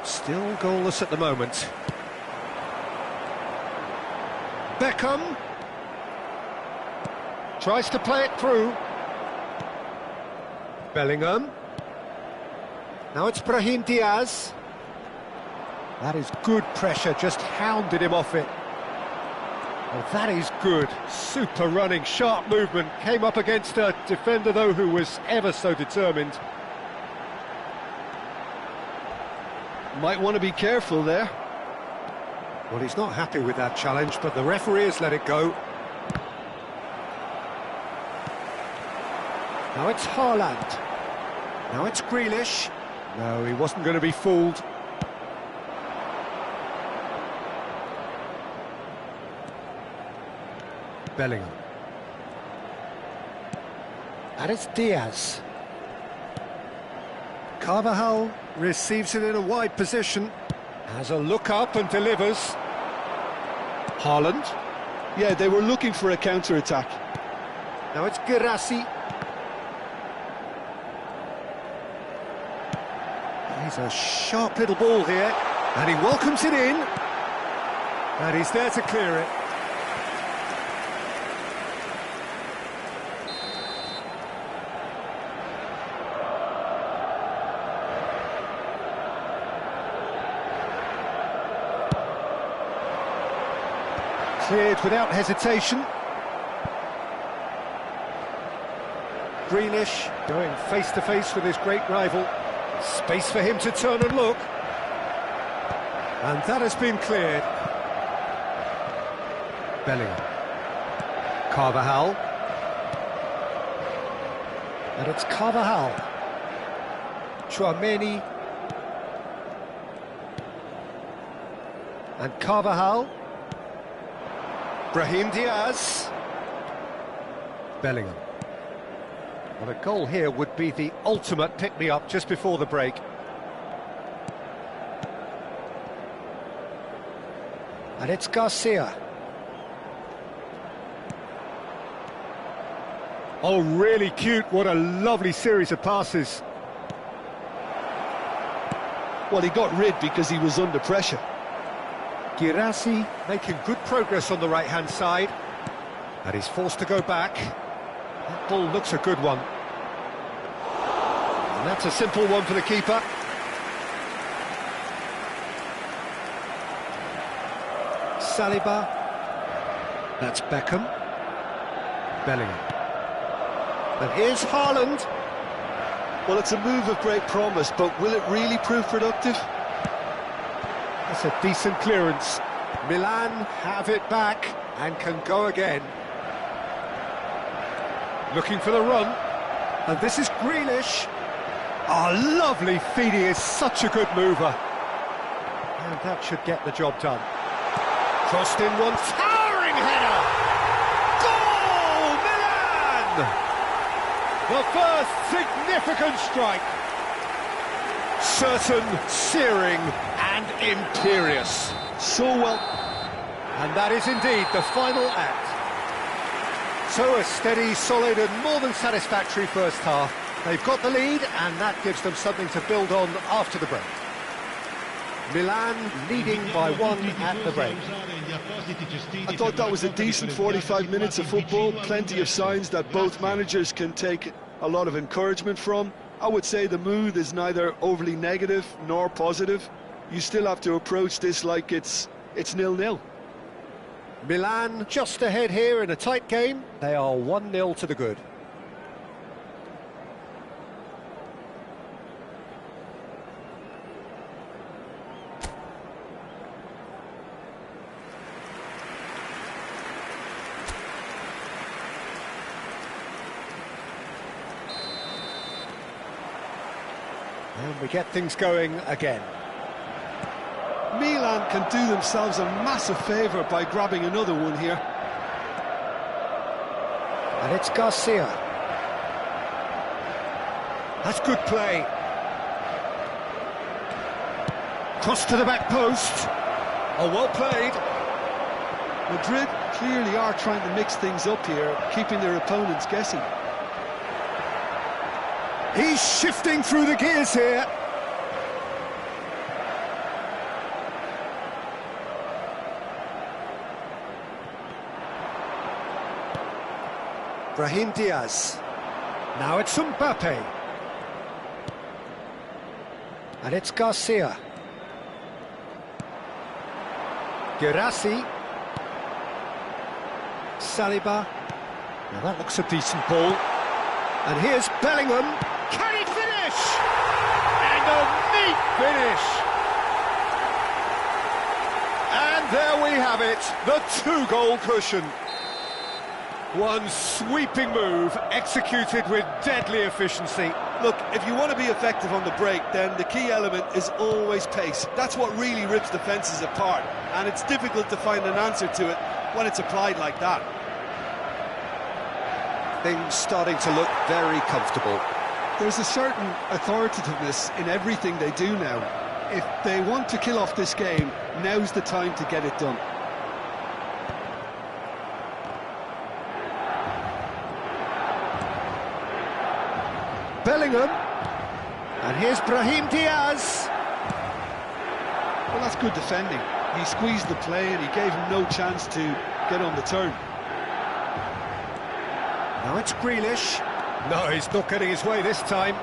Still goalless at the moment. Beckham tries to play it through. Bellingham. Now it's Brahim Diaz. That is good pressure, just hounded him off it. Oh, that is good. Super running, sharp movement. Came up against a defender, though, who was ever so determined. Might want to be careful there. Well, he's not happy with that challenge, but the referee has let it go. Now it's Haaland. Now it's Grealish. No, he wasn't going to be fooled. Bellingham. And it's Diaz. Carvajal receives it in a wide position. Has a look up and delivers. Haaland. Yeah, they were looking for a counter-attack. Now it's Girassi. He's a sharp little ball here. And he welcomes it in. And he's there to clear it. Cleared without hesitation. Grealish going face-to-face with his great rival. Space for him to turn and look. And that has been cleared. Bellingham. Carvajal. And it's Carvajal. Chouameni. And Carvajal. Brahim Diaz. Bellingham. Well, a goal here would be the ultimate pick-me-up just before the break. And it's Garcia. Oh, really cute. What a lovely series of passes. Well, he got rid because he was under pressure. Girassi making good progress on the right-hand side. And he's forced to go back. That ball looks a good one. And that's a simple one for the keeper. Saliba. That's Beckham. Bellingham. And here's Haaland. Well, it's a move of great promise, but will it really prove productive? That's a decent clearance. Milan have it back and can go again. Looking for the run. And this is Grealish. Oh, lovely feed. He is such a good mover. And that should get the job done. Crossed in one, towering header! Goal, Milan! The first significant strike. Certain, searing and imperious. So well. And that is indeed the final act. So a steady, solid and more than satisfactory first half. They've got the lead and that gives them something to build on after the break. Milan leading by 1 at the break. I thought that was a decent 45 minutes of football. Plenty of signs that both managers can take a lot of encouragement from. I would say the mood is neither overly negative nor positive. You still have to approach this like it's 0-0. Milan just ahead here in a tight game. They are 1-0 to the good. And we get things going again. Milan can do themselves a massive favour by grabbing another one here. And it's Garcia. That's good play. Cross to the back post. Oh, well played. Madrid clearly are trying to mix things up here, keeping their opponents guessing. He's shifting through the gears here. Brahim Diaz. Now it's Mbappe. And it's Garcia. Girassi. Saliba. Now that looks a decent ball. And here's Bellingham. Can he finish? And a neat finish. And there we have it, the 2-goal cushion. One sweeping move, executed with deadly efficiency. Look, if you want to be effective on the break, then the key element is always pace. That's what really rips defences apart, and it's difficult to find an answer to it when it's applied like that. Things starting to look very comfortable. There's a certain authoritativeness in everything they do now. If they want to kill off this game, now's the time to get it done. Bellingham. And here's Brahim Diaz. Well, that's good defending. He squeezed the play and he gave him no chance to get on the turn. Now it's Grealish. No, he's not getting his way this time.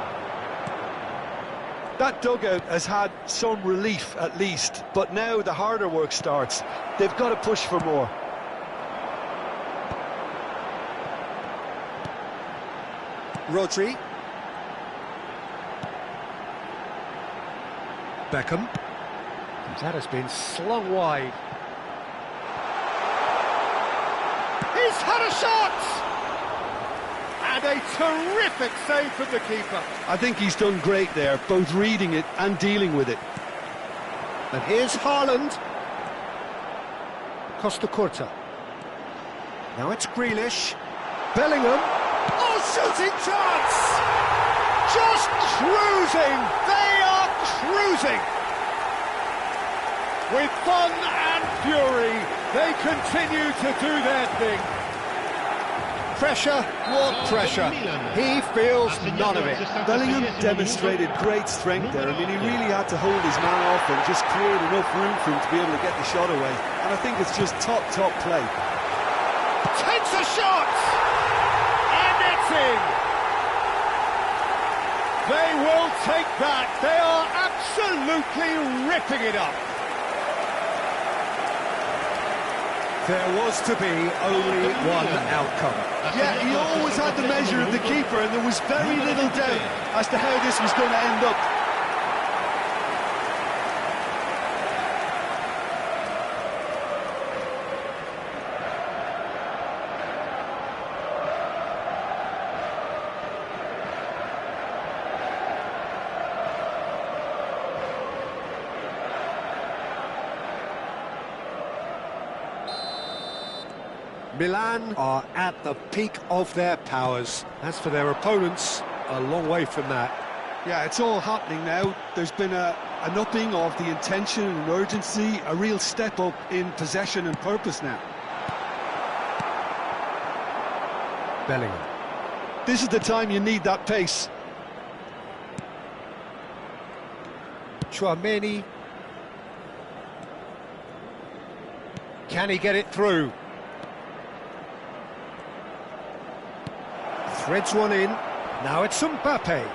That dugout has had some relief at least, but now the harder work starts. They've got to push for more. Rodri. Beckham. That has been slung wide. He's had a shot! And a terrific save from the keeper. I think he's done great there, both reading it and dealing with it. And here's Haaland. Costa Curta. Now it's Grealish. Bellingham. Oh, shooting chance! Just cruising! They are cruising! With fun and fury, they continue to do their thing. pressure? What pressure? He feels none of it. Bellingham demonstrated great strength there. I mean, he really had to hold his man off and just create enough room for him to be able to get the shot away. And I think it's just top play. Takes a shot! And it's in! They will take that. They are absolutely ripping it up. There was to be only one outcome. Yeah, he always had the measure of the keeper, and there was very little doubt as to how this was going to end up. Milan are at the peak of their powers. As for their opponents, a long way from that. Yeah, it's all happening now. There's been an upping of the intention and urgency, a real step up in possession and purpose now. Bellingham. This is the time you need that pace. Tchouaméni. Can he get it through? Threads one in. Now it's Mbappe.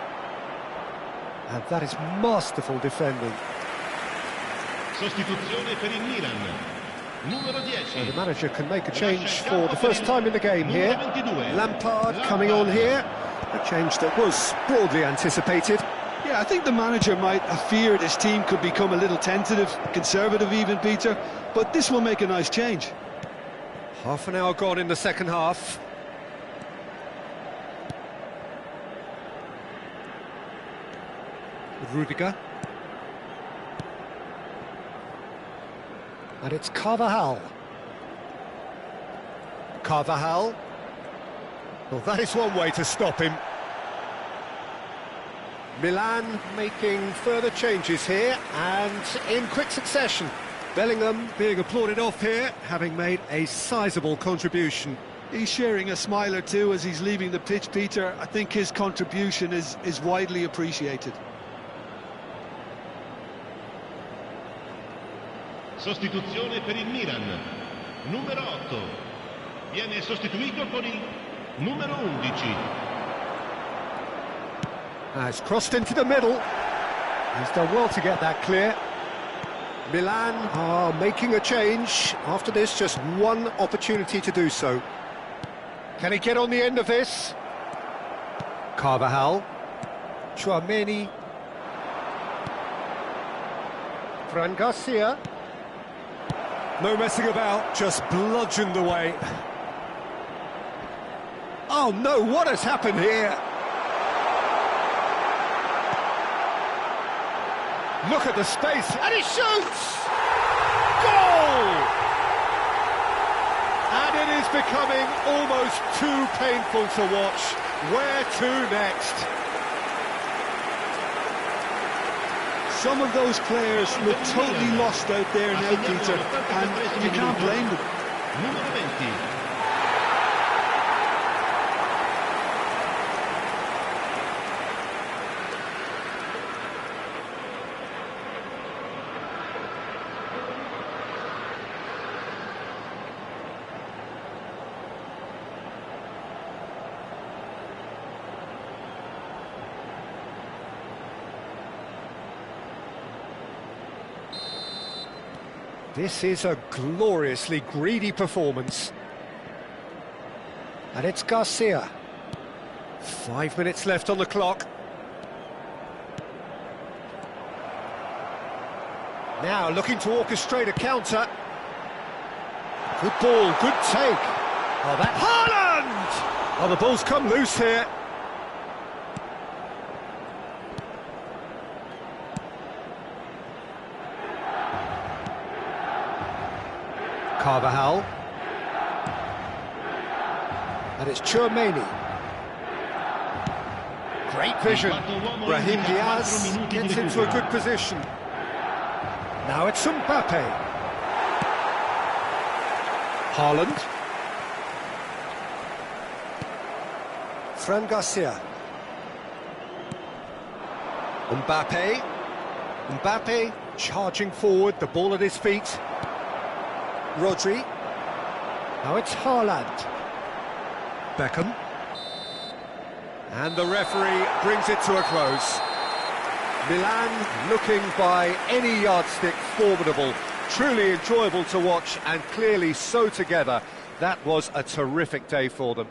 And that is masterful defending. Sostituzione per il Milan. Numero 10. So the manager can make a change for the first time in the game here. Lampard coming on here. A change that was broadly anticipated. Yeah, I think the manager might have feared his team could become a little tentative, conservative even, Peter. But this will make a nice change. Half an hour gone in the second half. Rudiger. And it's Carvajal. Carvajal. Well, that is one way to stop him. Milan making further changes here, and in quick succession. Bellingham being applauded off here, having made a sizable contribution. He's sharing a smile or two as he's leaving the pitch, Peter. I think his contribution is widely appreciated. Sostituzione per il Milan. Numero 8. Viene sostituito con il numero 11. It's crossed into the middle. He's done well to get that clear. Milan are making a change. After this, just one opportunity to do so. Can he get on the end of this? Carvajal. Tchouaméni. Fran Garcia. No messing about, just bludgeoned away. Oh no, what has happened here? Look at the space, and he shoots! Goal! And it is becoming almost too painful to watch. Where to next? Some of those players look totally lost out there now, Peter, and you can't blame them. Numero 20. This is a gloriously greedy performance. And it's Garcia. 5 minutes left on the clock. Now looking to orchestrate a counter. Good ball, good take. Oh, that Haaland! Oh, the ball's come loose here. Carvajal. And it's Tchouaméni. Great vision. Brahim Diaz gets into a good position. Now it's Mbappe. Haaland. Fran Garcia. Mbappe. Mbappe charging forward, the ball at his feet. Rodri. Now it's Haaland. Beckham. And the referee brings it to a close. Milan looking by any yardstick formidable. Truly enjoyable to watch and clearly so together. That was a terrific day for them.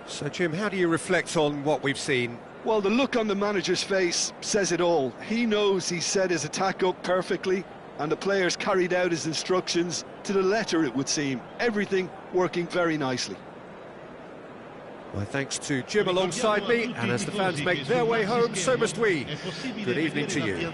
So, Jim, how do you reflect on what we've seen? Well, the look on the manager's face says it all. He knows he set his attack up perfectly, and the players carried out his instructions to the letter, it would seem. Everything working very nicely. My thanks to Jim alongside me, and as the fans make their way home, so must we. Good evening to you.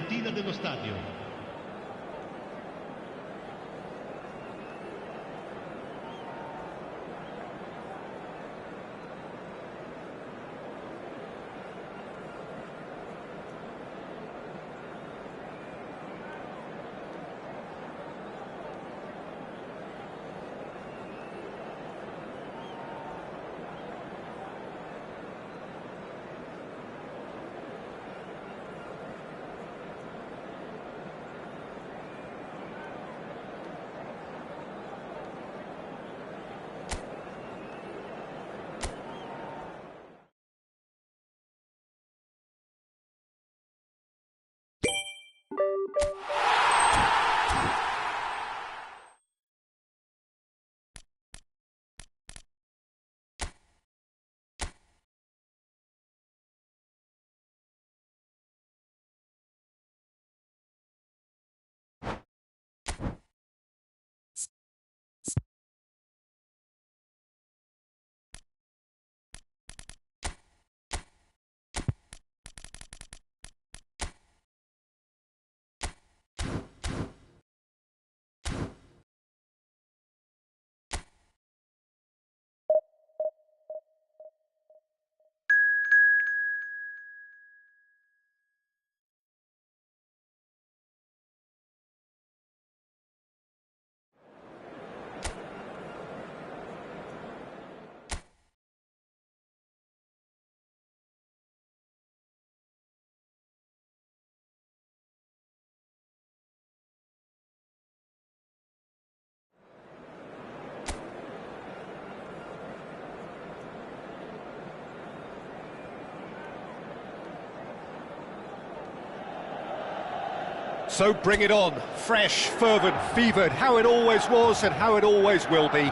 So bring it on, fresh, fervent, fevered, how it always was and how it always will be.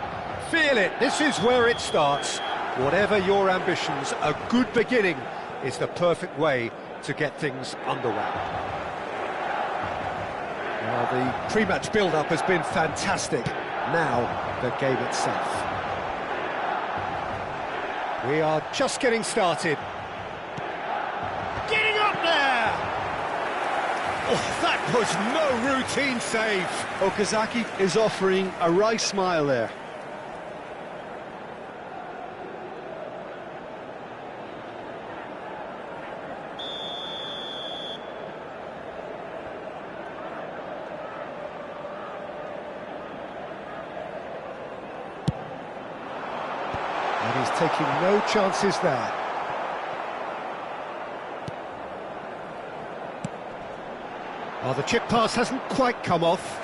Feel it, this is where it starts. Whatever your ambitions, a good beginning is the perfect way to get things underway. Well, the pre-match build-up has been fantastic. Now, the game itself. We are just getting started. Getting up there! Oh, that was no routine save. Okazaki is offering a wry smile there. And he's taking no chances there. Oh, the chip pass hasn't quite come off.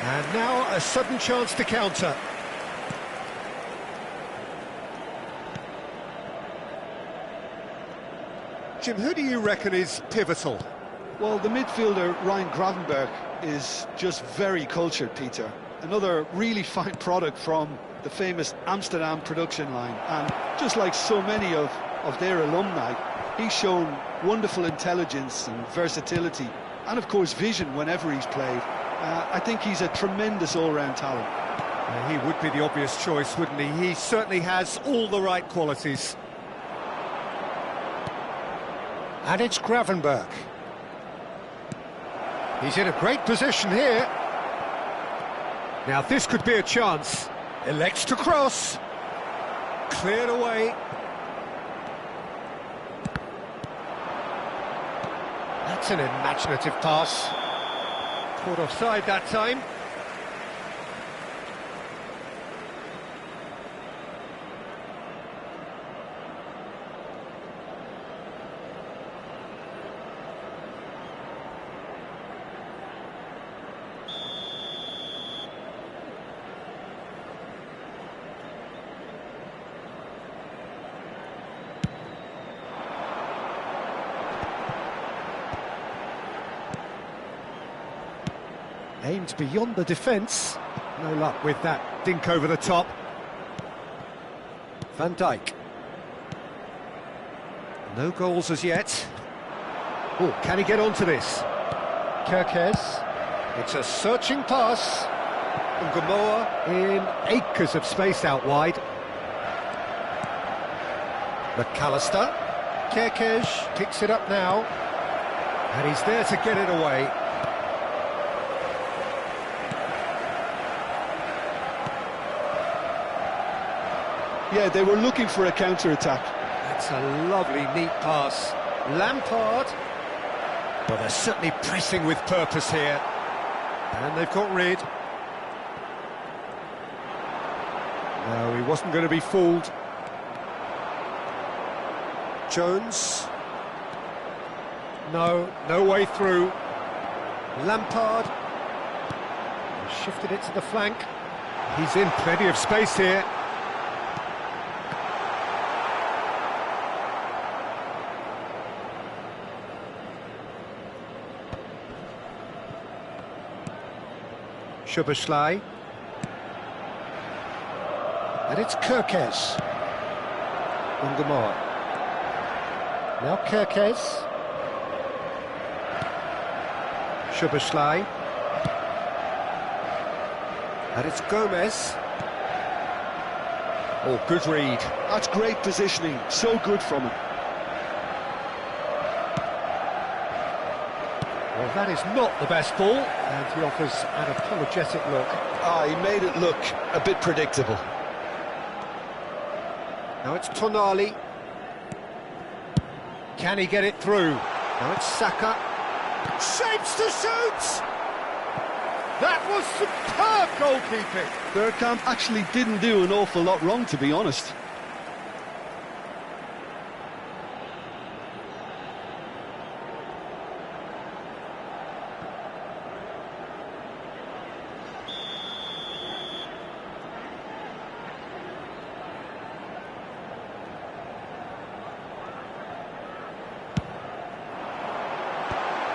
And now a sudden chance to counter. Jim, who do you reckon is pivotal? Well, the midfielder, Ryan Gravenberch, is just very cultured, Peter. Another really fine product from the famous Amsterdam production line. And just like so many of their alumni, he's shown wonderful intelligence and versatility, and of course vision whenever he's played. I think he's a tremendous all-round talent. He would be the obvious choice, wouldn't he? He certainly has all the right qualities. And it's Gravenberch. He's in a great position here. Now this could be a chance. Elects to cross. Cleared away. That's an imaginative pass. Caught offside that time. Aimed beyond the defence. No luck with that dink over the top. Van Dijk. No goals as yet. Oh, can he get onto this? Kerkez. It's a searching pass. Ungamoa in acres of space out wide. McAllister. Kerkez picks it up now. And he's there to get it away. Yeah, they were looking for a counter-attack. That's a lovely, neat pass. Lampard. Well, they're certainly pressing with purpose here. And they've got rid. No, he wasn't going to be fooled. Jones. No way through. Lampard. Shifted it to the flank. He's in plenty of space here. Szoboszlai. And it's Kerkez. Ungamoa. Now Kerkez. Szoboszlai. And it's Gomez. Oh, good read. That's great positioning, so good from him. Well, that is not the best ball, and he offers an apologetic look. He made it look a bit predictable. Now it's Tonali. Can he get it through? Now it's Saka. Shapes to shoot! That was superb goalkeeping! Bergkamp actually didn't do an awful lot wrong, to be honest.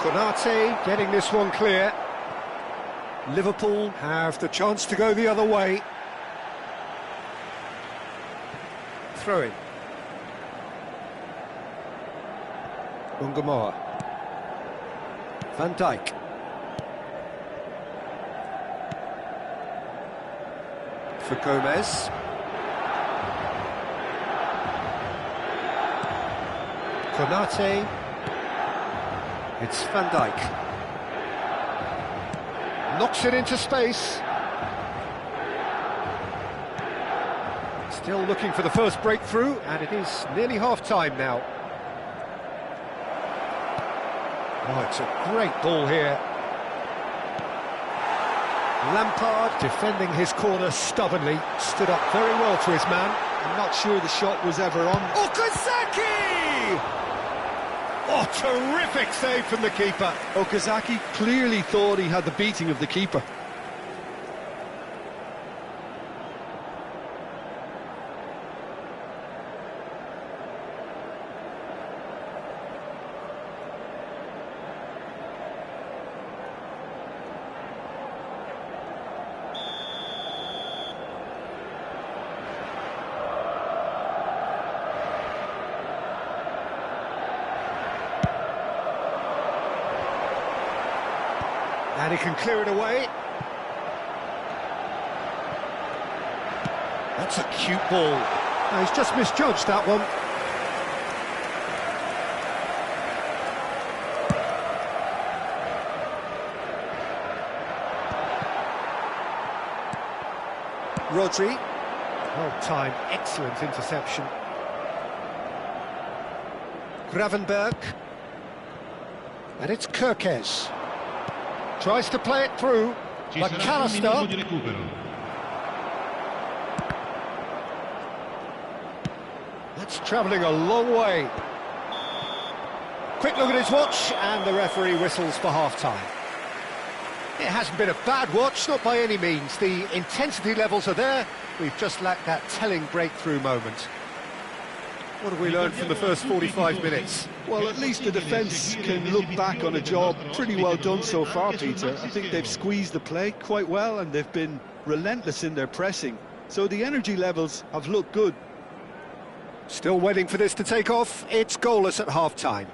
Konate getting this one clear. Liverpool have the chance to go the other way. Throw in. Ungamoa. Van Dijk. For Gomez. Konate. It's Van Dijk. Knocks it into space. Still looking for the first breakthrough, and it is nearly half-time now. Oh, it's a great ball here. Lampard defending his corner stubbornly, stood up very well to his man. I'm not sure the shot was ever on. Okazaki! Oh, terrific save from the keeper. Okazaki clearly thought he had the beating of the keeper. And he can clear it away. That's a cute ball. No, he's just misjudged that one. Rodri. Well timed, excellent interception. Gravenberg. And it's Kerkez. Tries to play it through. McAllister. That's travelling a long way. Quick look at his watch, and the referee whistles for half-time. It hasn't been a bad watch, not by any means. The intensity levels are there. We've just lacked that telling breakthrough moment. What have we learned from the first 45 minutes? Well, at least the defence can look back on a job pretty well done so far, Peter. I think they've squeezed the play quite well and they've been relentless in their pressing. So the energy levels have looked good. Still waiting for this to take off. It's goalless at half-time.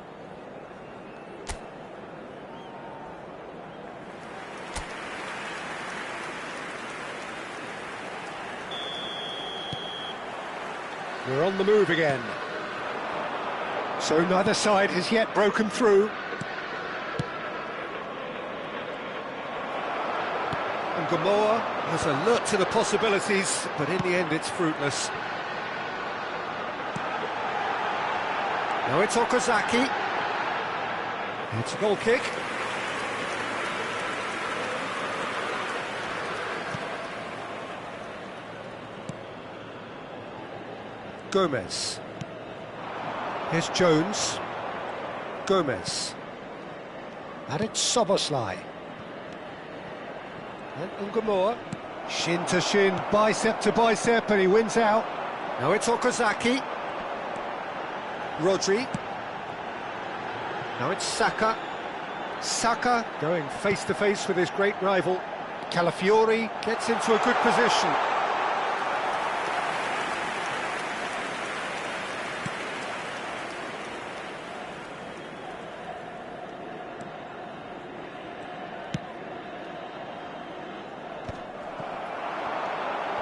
We're on the move again. So neither side has yet broken through. And Gamora has alert to the possibilities, but in the end it's fruitless. Now it's Okazaki. It's a goal kick. Gomez. Here's Jones. Gomez. And it's Soboslai. And Ungamor. Shin to shin, bicep to bicep, and he wins out. Now it's Okazaki. Rodri. Now it's Saka. Saka going face to face with his great rival. Calafiori gets into a good position.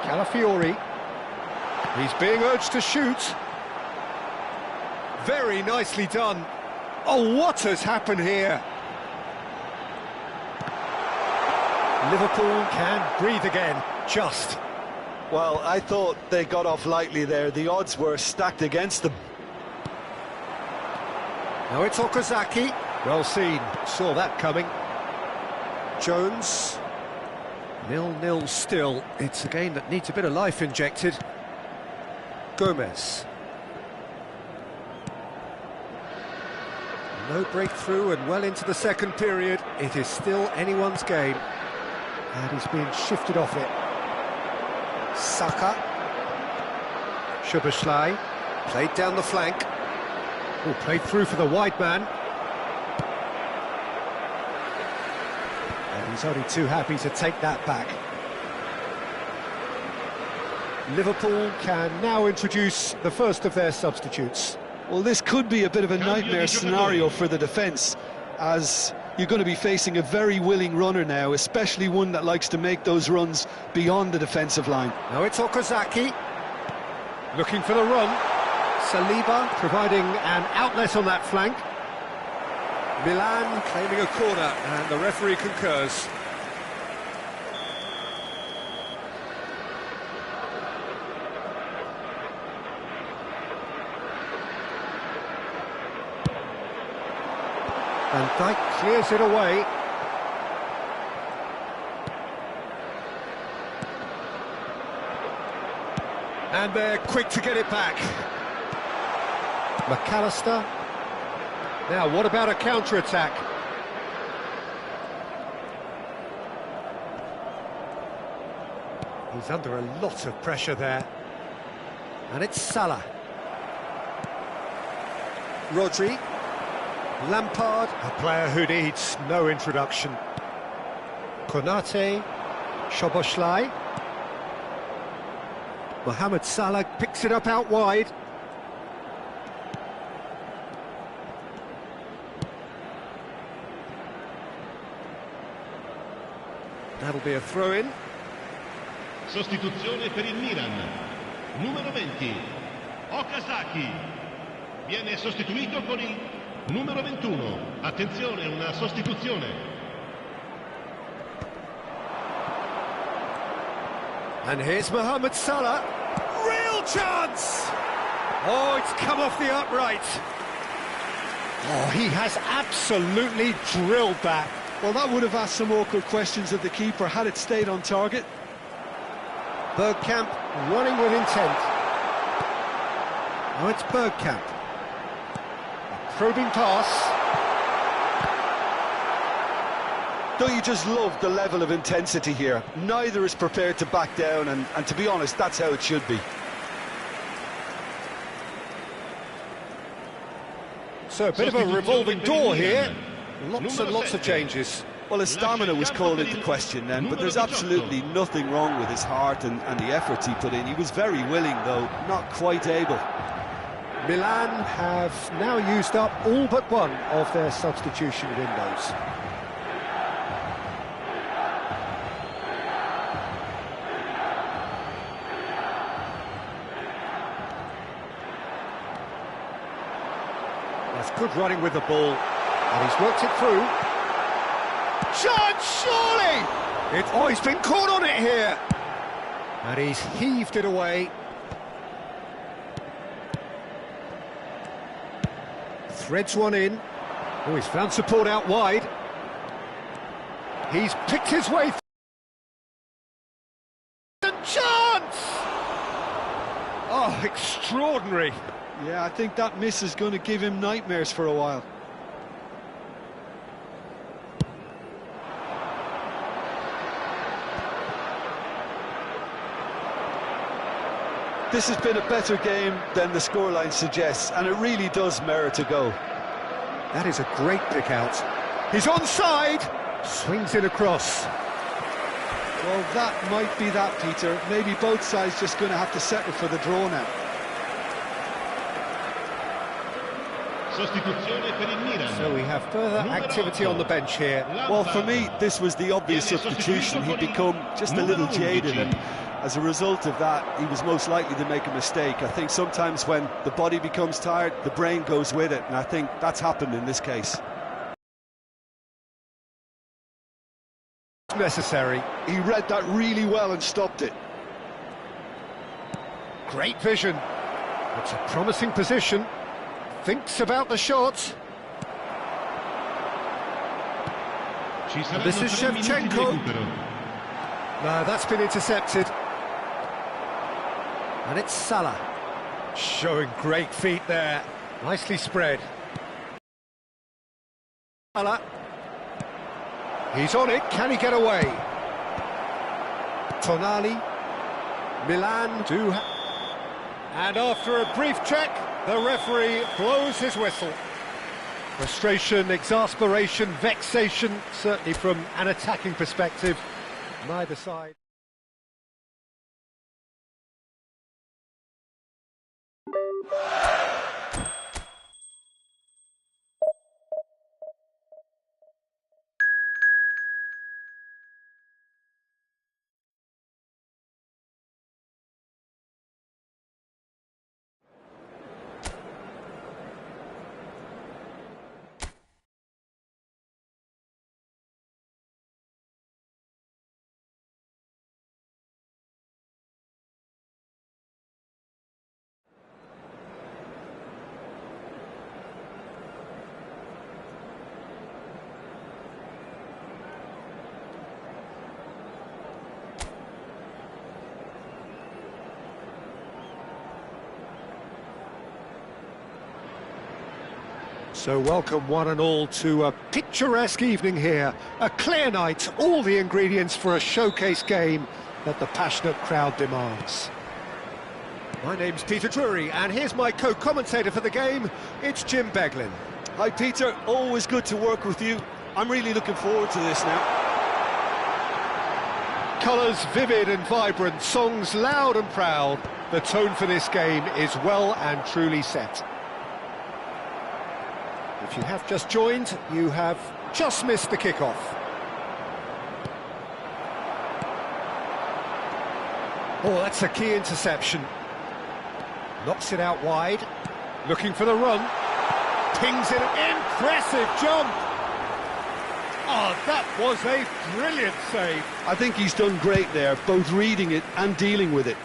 Calafiori. He's being urged to shoot. Very nicely done. Oh, what has happened here? Liverpool can breathe again, just. Well, I thought they got off lightly there. The odds were stacked against them. Now it's Okazaki. Well seen, saw that coming. Jones. 0-0 still. It's a game that needs a bit of life injected. Gomez. No breakthrough and well into the second period. It is still anyone's game. And he's being shifted off it. Saka. Szoboszlai. Played down the flank. Oh, played through for the wide man. And he's only too happy to take that back. Liverpool can now introduce the first of their substitutes. Well, this could be a bit of a nightmare scenario for the defence, as you're going to be facing a very willing runner now, especially one that likes to make those runs beyond the defensive line. Now it's Okazaki, looking for the run. Saliba providing an outlet on that flank. Milan claiming a corner, and the referee concurs. And Dyke clears it away. And they're quick to get it back. McAllister. Now, what about a counter-attack? He's under a lot of pressure there. And it's Salah. Rodri. Lampard, a player who needs no introduction. Konate, Szoboszlai. Mohamed Salah picks it up out wide. That'll be a throw-in. Sostituzione per il Milan. Numero 20, Okazaki. Viene sostituito con il numero 21. Attenzione, una sostituzione. And here's Mohamed Salah. Real chance! Oh, it's come off the upright. Oh, he has absolutely drilled that. Well, that would have asked some awkward questions of the keeper had it stayed on target. Bergkamp running with intent. Now it's Bergkamp. Probing pass. Don't you just love the level of intensity here? Neither is prepared to back down, and to be honest, that's how it should be. So a bit of a revolving door here. Lots and lots of changes. Well, his stamina was called into question then, but there's absolutely nothing wrong with his heart and the efforts he put in. He was very willing, though, not quite able. Milan have now used up all but one of their substitution windows. That's good running with the ball, and he's worked it through. Chance, surely! He's been caught on it here! And he's heaved it away. Threads one in. Oh, he's found support out wide. He's picked his way through. Chance! Oh, extraordinary. Yeah, I think that miss is going to give him nightmares for a while. This has been a better game than the scoreline suggests, and it really does merit a go. That is a great pick out. He's onside! Swings it across. Well, that might be that, Peter. Maybe both sides just going to have to settle for the draw now. So we have further activity on the bench here. Well, for me, this was the obvious substitution. He'd become just a little jaded, and as a result of that, he was most likely to make a mistake. I think sometimes when the body becomes tired, the brain goes with it, and I think that's happened in this case. Necessary. He read that really well and stopped it. Great vision. It's a promising position. Thinks about the shot. And this is Shevchenko. No, that's been intercepted. And it's Salah. Showing great feet there. Nicely spread. Salah. He's on it. Can he get away? Tonali. Milan do. And after a brief check, the referee blows his whistle. Frustration, exasperation, vexation, certainly from an attacking perspective. Neither side. So welcome one and all to a picturesque evening here. A clear night, all the ingredients for a showcase game that the passionate crowd demands. My name's Peter Drury, and here's my co-commentator for the game, it's Jim Beglin. Hi Peter, always good to work with you. I'm really looking forward to this now. Colours vivid and vibrant, songs loud and proud. The tone for this game is well and truly set. If you have just joined, you have just missed the kickoff. Oh, that's a key interception. Knocks it out wide, looking for the run. Pings it, impressive jump! Oh, that was a brilliant save. I think he's done great there, both reading it and dealing with it.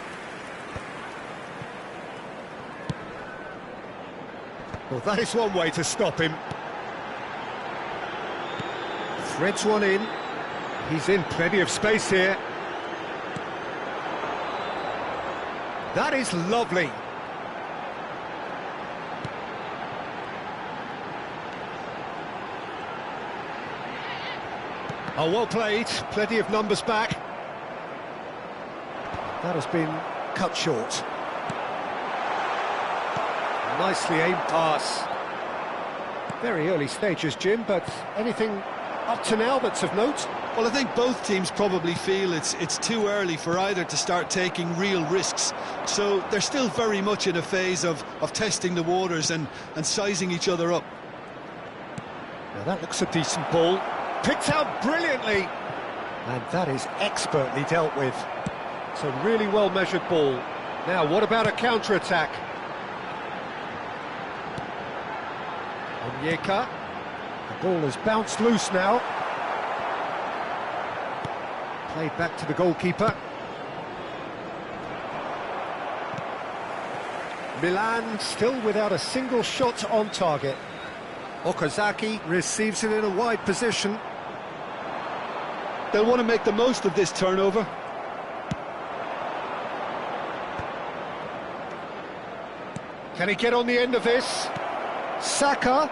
Well, that is one way to stop him. Threads one in. He's in plenty of space here. That is lovely. Oh, well played. Plenty of numbers back. That has been cut short. Nicely aimed pass. Very early stages, Jim, but anything up to now that's of note? Well, I think both teams probably feel it's too early for either to start taking real risks. So they're still very much in a phase of testing the waters and sizing each other up. Now that looks a decent ball. Picked out brilliantly. And that is expertly dealt with. It's a really well-measured ball. Now, what about a counter-attack? Onyeka. The ball has bounced loose now. Played back to the goalkeeper. Milan still without a single shot on target. Okazaki receives it in a wide position. They'll want to make the most of this turnover. Can he get on the end of this? Saka.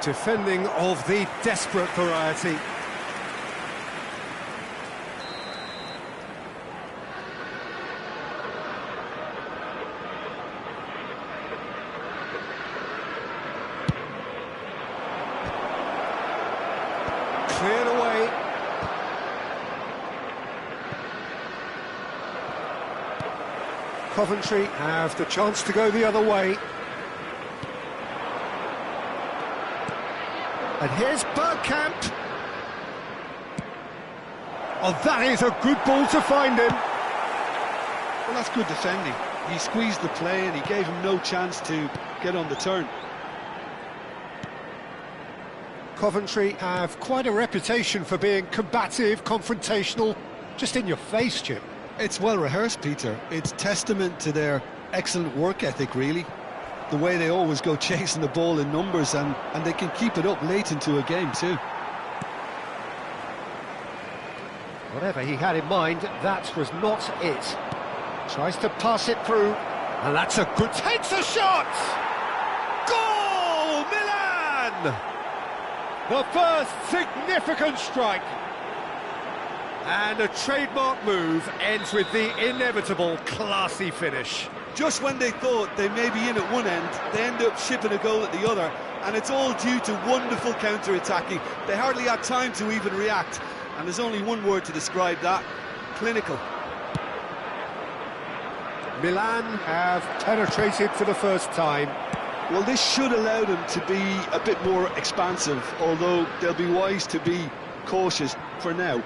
Defending of the desperate variety. Cleared away. Coventry have the chance to go the other way. And here's Bergkamp. Oh, that is a good ball to find him. Well, that's good defending. He squeezed the play and he gave him no chance to get on the turn. Coventry have quite a reputation for being combative, confrontational, just in your face, Jim. It's well rehearsed, Peter. It's testament to their excellent work ethic, really. The way they always go chasing the ball in numbers, and they can keep it up late into a game too. Whatever he had in mind, that was not it. Tries to pass it through, and that's a good... Takes a shot! Goal! Milan! The first significant strike. And a trademark move ends with the inevitable classy finish. Just when they thought they may be in at one end, they end up shipping a goal at the other, and it's all due to wonderful counter-attacking. They hardly had time to even react, and there's only one word to describe that: clinical. Milan have penetrated for the first time. Well, this should allow them to be a bit more expansive, although they'll be wise to be cautious for now.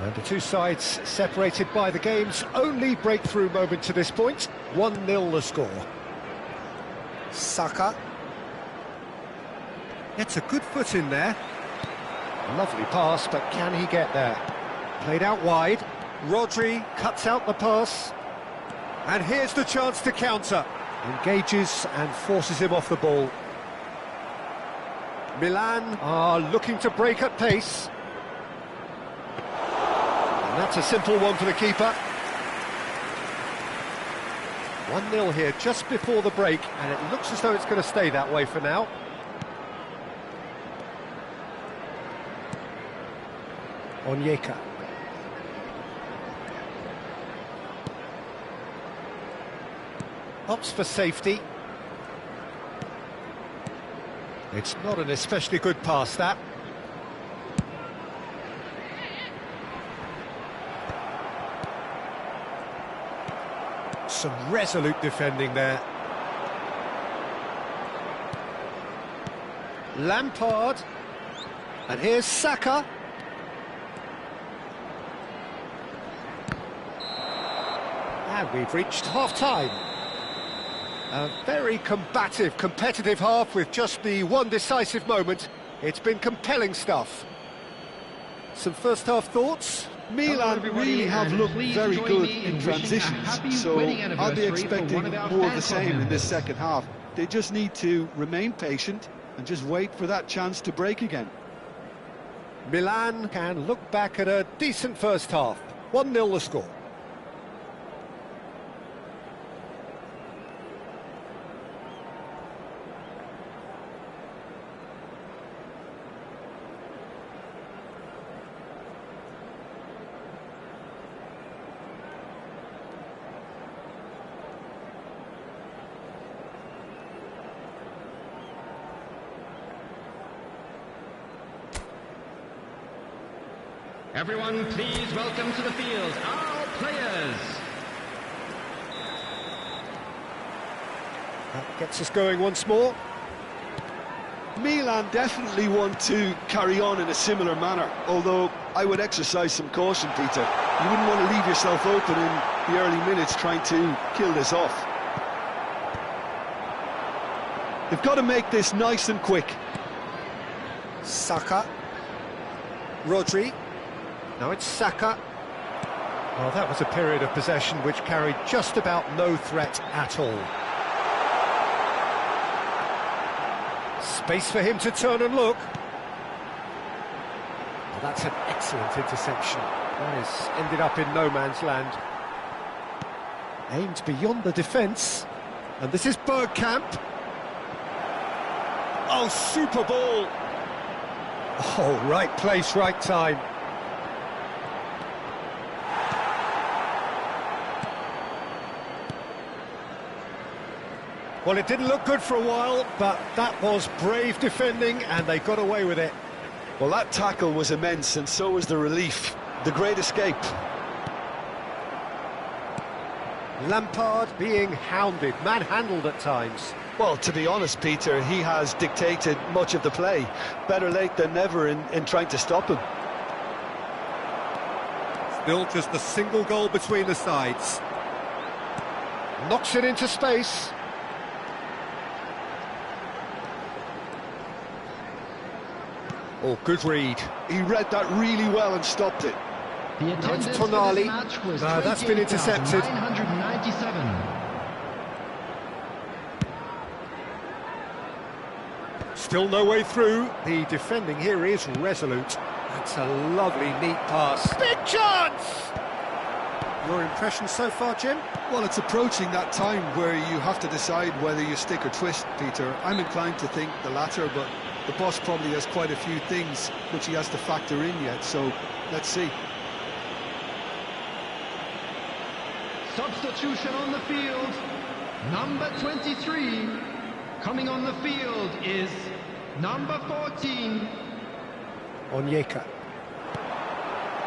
And the two sides separated by the game's only breakthrough moment to this point. 1-0 the score. Saka. Gets a good foot in there. Lovely pass, but can he get there? Played out wide. Rodri cuts out the pass. And here's the chance to counter. Engages and forces him off the ball. Milan are looking to break at pace. That's a simple one for the keeper. 1-0 here just before the break, and it looks as though it's going to stay that way for now. Onyeka. Opts for safety. It's not an especially good pass, that. Some resolute defending there. Lampard. And here's Saka. And we've reached half-time. A very combative, competitive half with just the one decisive moment. It's been compelling stuff. Some first-half thoughts? Milan really have looked very good in transitions, so I'll be expecting more of the same in this second half. They just need to remain patient and just wait for that chance to break again. Milan can look back at a decent first half. 1-0 the score. Everyone, please welcome to the field our players. That gets us going once more. Milan definitely want to carry on in a similar manner, although I would exercise some caution, Peter. You wouldn't want to leave yourself open in the early minutes trying to kill this off. They've got to make this nice and quick. Saka. Rodri. Now it's Saka. Well, that was a period of possession which carried just about no threat at all. Space for him to turn and look. Well, that's an excellent interception. That has ended up in no man's land. Aimed beyond the defence. And this is Bergkamp. Oh, super ball. Oh, right place, right time. Well, it didn't look good for a while, but that was brave defending, and they got away with it. Well, that tackle was immense, and so was the relief. The great escape. Lampard being hounded, manhandled at times. Well, to be honest, Peter, he has dictated much of the play. Better late than never in trying to stop him. Still just a single goal between the sides. Knocks it into space. Oh, good read. He read that really well and stopped it. The It's attendance for Tonali. this match was That's been intercepted. 28,997. Still no way through. The defending here is resolute. That's a lovely, neat pass. Big chance! Your impression so far, Jim? Well, it's approaching that time where you have to decide whether you stick or twist, Peter. I'm inclined to think the latter, but the boss probably has quite a few things which he has to factor in yet, so let's see. Substitution on the field. Number 23. Coming on the field is number 14. Onyeka.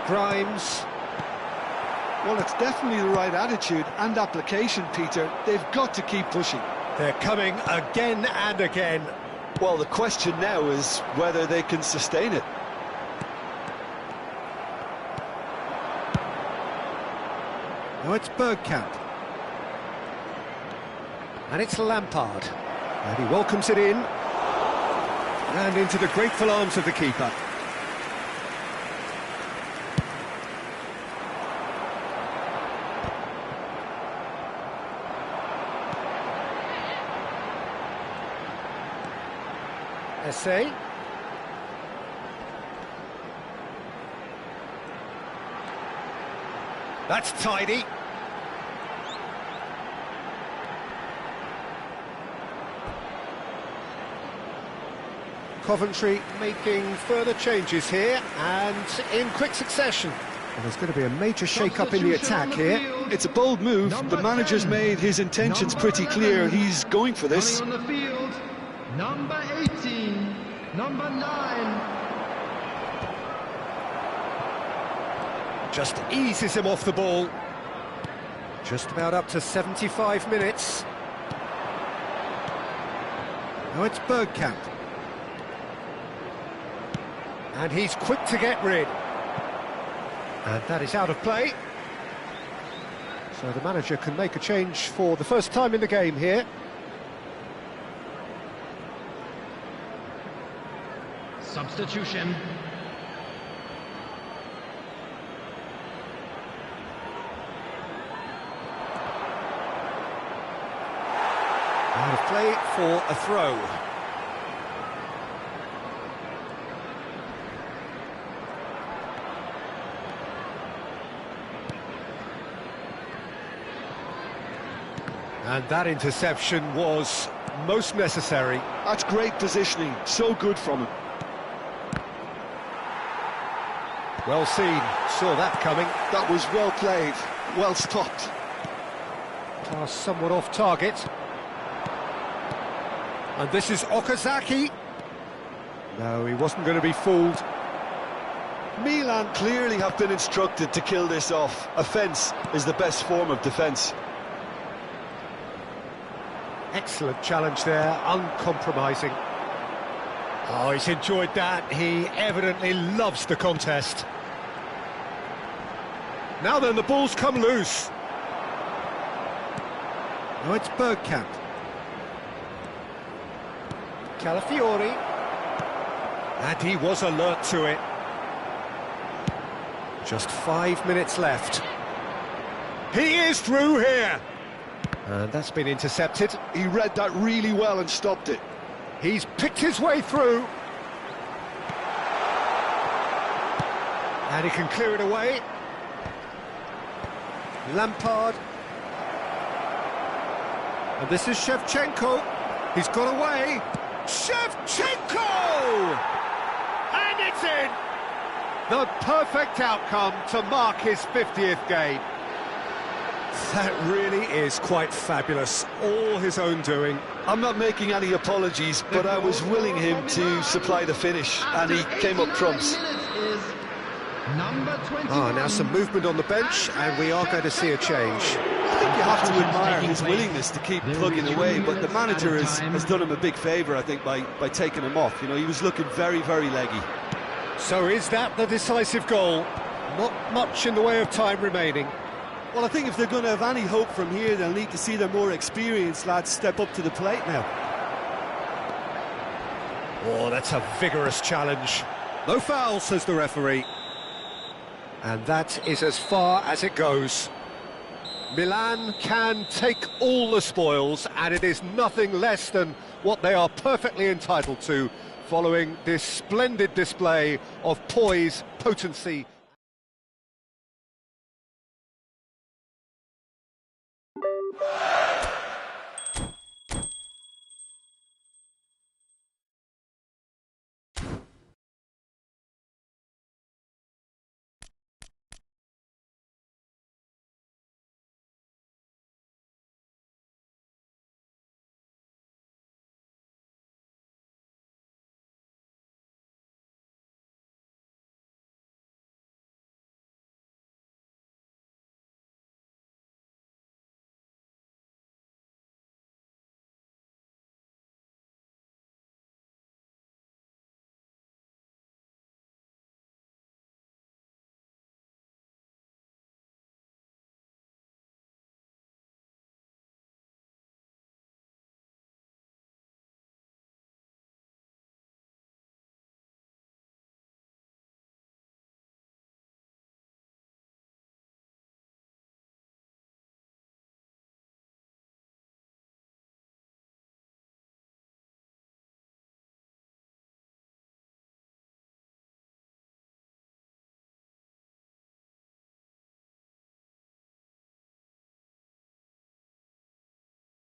Grimes. Well, it's definitely the right attitude and application, Peter. They've got to keep pushing. They're coming again and again. Well, the question now is whether they can sustain it. Now it's Bergkamp. And it's Lampard. And he welcomes it in. And into the grateful arms of the keeper. Fase. That's tidy. Coventry making further changes here, and in quick succession. Well, there's going to be a major shake-up in the attack here. It's a bold move. The manager's made his intentions pretty clear. He's going for this. Coming on the field, number 18, number 9. Just eases him off the ball. Just about up to 75 minutes. Now it's Bergkamp. And he's quick to get rid. And that is out of play. So the manager can make a change for the first time in the game here. Substitution. Out of play for a throw. And that interception was most necessary. That's great positioning. So good from him. Well seen. Saw that coming. That was well played. Well stopped. Pass somewhat off target. And this is Okazaki. No, he wasn't going to be fooled. Milan clearly have been instructed to kill this off. Offence is the best form of defence. Excellent challenge there, uncompromising. Oh, he's enjoyed that. He evidently loves the contest. Now then, the ball's come loose. Now it's Bergkamp. Calafiori. And he was alert to it. Just 5 minutes left. He is through here. And that's been intercepted. He read that really well and stopped it. He's picked his way through. And he can clear it away. Lampard. And this is Shevchenko. He's got away. Shevchenko! And it's in! The perfect outcome to mark his 50th game. That really is quite fabulous. All his own doing. I'm not making any apologies, but I was willing him to supply the finish, and he came up trumps. Now some movement on the bench, and we are going to see a change. I think you have to admire his willingness to keep plugging away, but the manager has done him a big favour, I think, by taking him off. You know, he was looking very, very leggy. So is that the decisive goal? Not much in the way of time remaining. Well, I think if they're going to have any hope from here, they'll need to see their more experienced lads step up to the plate now. Oh, that's a vigorous challenge. No foul, says the referee. And that is as far as it goes. Milan can take all the spoils, and it is nothing less than what they are perfectly entitled to, following this splendid display of poise, potency.